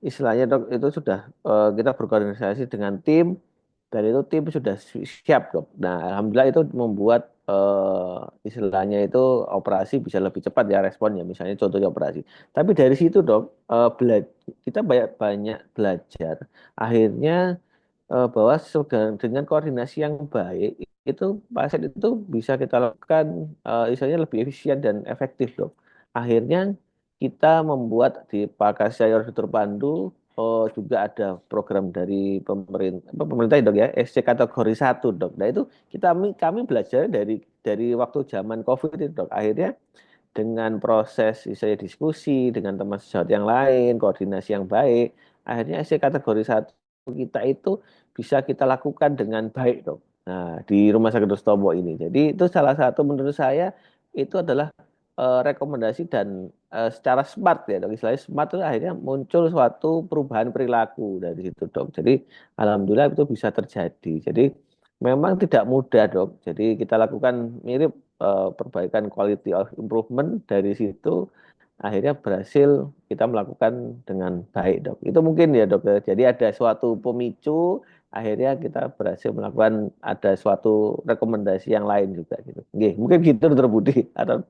istilahnya dok itu sudah kita berkoordinasi dengan tim, dan itu tim sudah siap dok. Nah alhamdulillah itu membuat istilahnya itu operasi bisa lebih cepat ya responnya, misalnya contohnya operasi. Tapi dari situ dok, kita banyak banyak belajar. Akhirnya bahwa dengan koordinasi yang baik itu pasien itu bisa kita lakukan istilahnya lebih efisien dan efektif dok. Akhirnya kita membuat di Pakasyayor Dokter Pandu juga ada program dari pemerintah dok ya, SC kategori 1 dok. Nah itu kami belajar dari waktu zaman COVID itu dok. Akhirnya dengan proses saya diskusi dengan teman sejawat yang lain, koordinasi yang baik, akhirnya SC kategori 1 kita itu bisa kita lakukan dengan baik dok. Nah di Rumah Sakit Dostomo ini. Jadi itu salah satu menurut saya itu adalah rekomendasi dan secara smart ya dok. Istilahnya smart itu akhirnya muncul suatu perubahan perilaku dari situ dok. Jadi alhamdulillah itu bisa terjadi. Jadi memang tidak mudah dok. Jadi kita lakukan mirip perbaikan quality of improvement dari situ, akhirnya berhasil kita melakukan dengan baik dok. Itu mungkin ya dok. Jadi ada suatu pemicu, akhirnya kita berhasil melakukan ada suatu rekomendasi yang lain juga gitu. Oke, mungkin gitu dokter Budi atau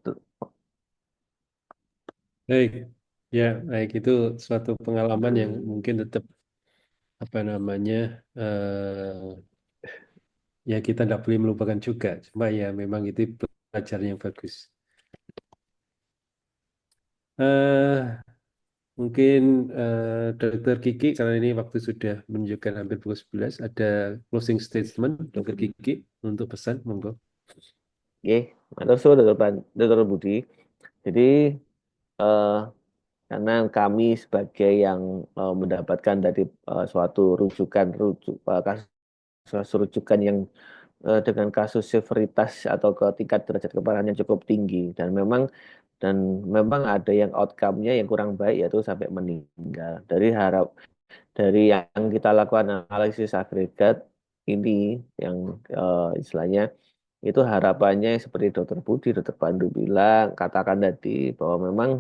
Baik, ya baik, itu suatu pengalaman yang mungkin tetap apa namanya, ya kita tidak boleh melupakan juga. Cuma ya memang itu pelajaran yang bagus. eh Mungkin Dokter Kiki, karena ini waktu sudah menunjukkan hampir pukul 11, ada closing statement Dokter Kiki untuk pesan, monggo. oke, mantap sudah dokter Budi. Jadi eh, karena kami sebagai yang mendapatkan dari suatu kasus rujukan yang dengan kasus severitas atau ke tingkat derajat keparahan yang cukup tinggi, dan memang ada yang outcome-nya yang kurang baik yaitu sampai meninggal. Dari yang kita lakukan analisis agregat ini yang istilahnya itu harapannya seperti Dokter Budi, Dokter Pandu bilang, katakan tadi bahwa memang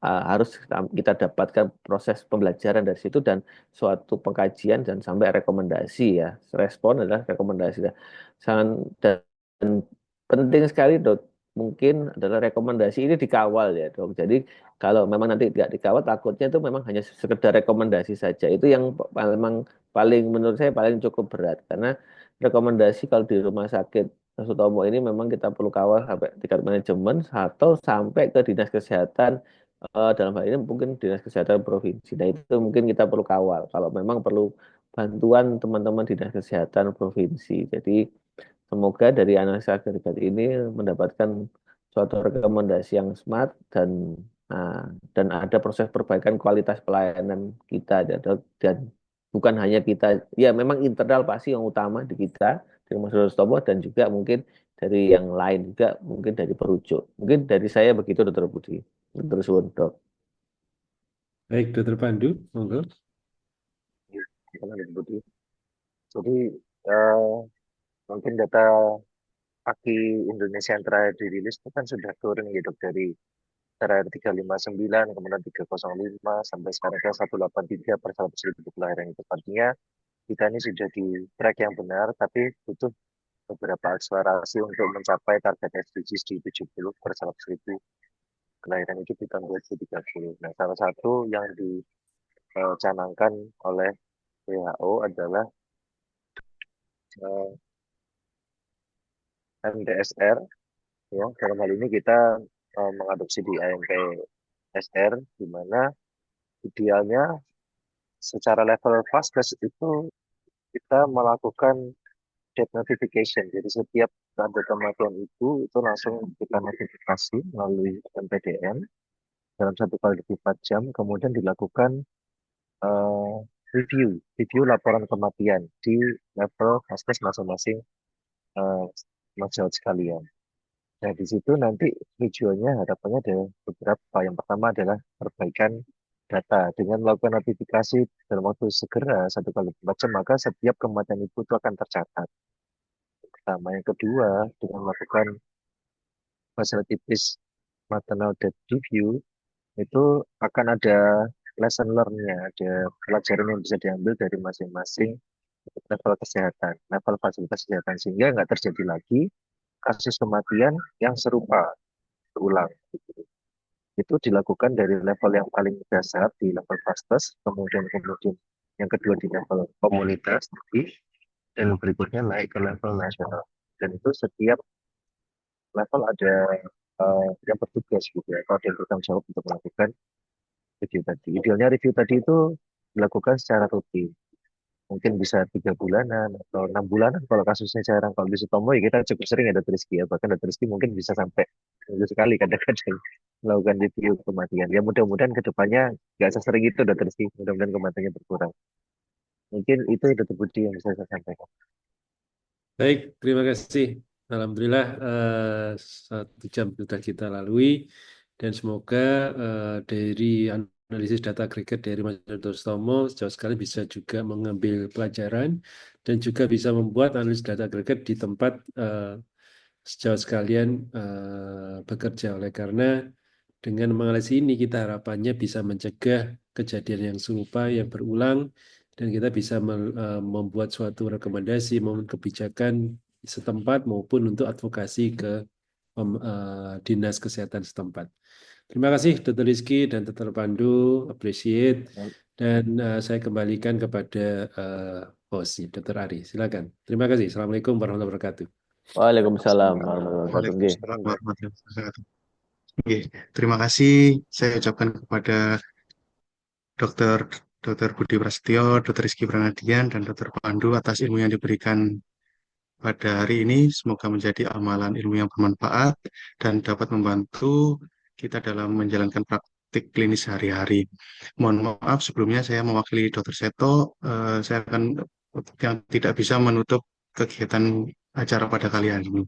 harus kita dapatkan proses pembelajaran dari situ dan suatu pengkajian dan sampai rekomendasi ya. Respon adalah rekomendasi. Sangat dan penting sekali dok. Mungkin adalah rekomendasi ini dikawal ya dok. Jadi kalau memang nanti tidak dikawal, takutnya itu memang hanya sekedar rekomendasi saja. Itu yang memang paling menurut saya paling cukup berat, karena rekomendasi kalau di rumah sakit Sutomo ini memang kita perlu kawal sampai tingkat manajemen atau sampai ke dinas kesehatan, dalam hal ini mungkin dinas kesehatan provinsi. Nah itu mungkin kita perlu kawal kalau memang perlu bantuan teman-teman dinas kesehatan provinsi. Jadi semoga dari analisa agregat ini mendapatkan suatu rekomendasi yang smart dan ada proses perbaikan kualitas pelayanan kita dan bukan hanya kita, ya memang internal pasti yang utama di kita, dari Mas Sutomo dan juga mungkin dari yang lain juga, mungkin dari perujuk. Mungkin dari saya begitu, Dr. Budi. Dr. Suwun, Dok. Baik, Dr. Pandu, monggo. Gimana, Dr. Budi? Jadi mungkin data pagi Indonesia yang terakhir dirilis itu kan sudah turun ya Dok, dari terakhir 359, kemudian 305, sampai sekarang ke 183 per 100.000 kelahiran. Itu artinya kita ini sudah di track yang benar, tapi butuh beberapa akselerasi untuk mencapai target SDGs di 70 per 100.000 kelahiran itu di tahun 2030. Nah, salah satu yang dicanangkan oleh WHO adalah MDSR. Ya, dalam hal ini kita mengadopsi di IMP-SR, di mana idealnya secara level vaskes itu kita melakukan death notification. Jadi setiap ada kematian itu langsung kita notifikasi melalui MPDM dalam 1x24 jam, kemudian dilakukan review laporan kematian di level vaskes masing-masing masyarakat sekalian. Nah, di situ nanti tujuannya harapannya ada beberapa. Yang pertama adalah perbaikan data. Dengan melakukan notifikasi dalam waktu segera 1x24 jam, maka setiap kematian ibu itu akan tercatat. Pertama. Yang kedua, dengan melakukan facility based maternal death review, itu akan ada lesson learn-nya, ada pelajaran yang bisa diambil dari masing-masing level kesehatan, level fasilitas kesehatan, sehingga nggak terjadi lagi kasus kematian yang serupa berulang. Itu dilakukan dari level yang paling dasar di level vaskes, kemudian yang kedua di level komunitas, dan berikutnya naik ke level nasional. Dan itu setiap level ada yang bertugas gitu ya, kalau dia bertanggung jawab untuk melakukan review tadi. Idealnya review tadi itu dilakukan secara rutin. Mungkin bisa 3 bulanan atau 6 bulanan kalau kasusnya jarang. Kalau di Sutomo ya kita cukup sering ya Dr. Rizky ya. Bahkan Dr. Rizky mungkin bisa sampai minggu sekali kadang-kadang melakukan review kematian. Ya mudah-mudahan ke depannya nggak sesering itu Dr. Rizky. Mudah-mudahan kematiannya berkurang. Mungkin itu Dr. Budi yang bisa saya sampaikan. Baik, terima kasih. Alhamdulillah 1 jam sudah kita lalui dan semoga dari analisis data agregat dari Mas Dr. Sutomo sejauh sekali bisa juga mengambil pelajaran dan juga bisa membuat analisis data agregat di tempat sejauh sekalian bekerja. Oleh karena dengan menganalisis ini kita harapannya bisa mencegah kejadian yang serupa yang berulang dan kita bisa membuat suatu rekomendasi maupun kebijakan setempat maupun untuk advokasi ke dinas kesehatan setempat. Terima kasih Dr. Rizky dan Dr. Pandu, appreciate. Dan saya kembalikan kepada host, Dr. Ari. Silakan. Terima kasih. Assalamualaikum warahmatullahi wabarakatuh. Waalaikumsalam warahmatullahi wabarakatuh. Terima kasih saya ucapkan kepada Dr. Budi Prasetyo, Dr. Rizky Pranadian, dan Dr. Pandu atas ilmu yang diberikan pada hari ini. Semoga menjadi amalan ilmu yang bermanfaat dan dapat membantu kita dalam menjalankan praktik klinis sehari-hari. Mohon maaf sebelumnya saya mewakili Dr. Seto, saya akan yang tidak bisa menutup kegiatan acara pada kali ini.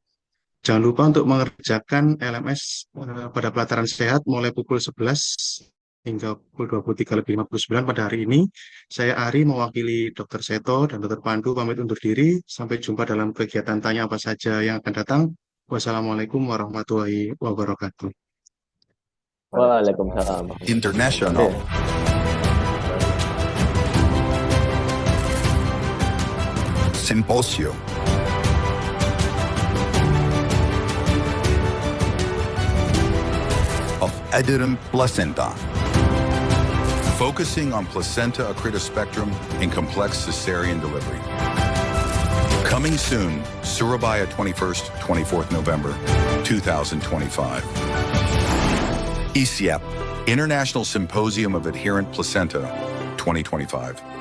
Jangan lupa untuk mengerjakan LMS pada pelataran sehat mulai pukul 11 hingga pukul 23:59 pada hari ini. Saya Ari mewakili Dr. Seto dan Dr. Pandu pamit undur diri. Sampai jumpa dalam kegiatan tanya apa saja yang akan datang. Wassalamualaikum warahmatullahi wabarakatuh. Waalaikumsalam. International. Symposium. Of Ederum Placenta. Focusing on placenta accreta spectrum in complex cesarean delivery. Coming soon, Surabaya 21st, 24th November, 2025. ISIAP, International Symposium of Adherent Placenta, 2025.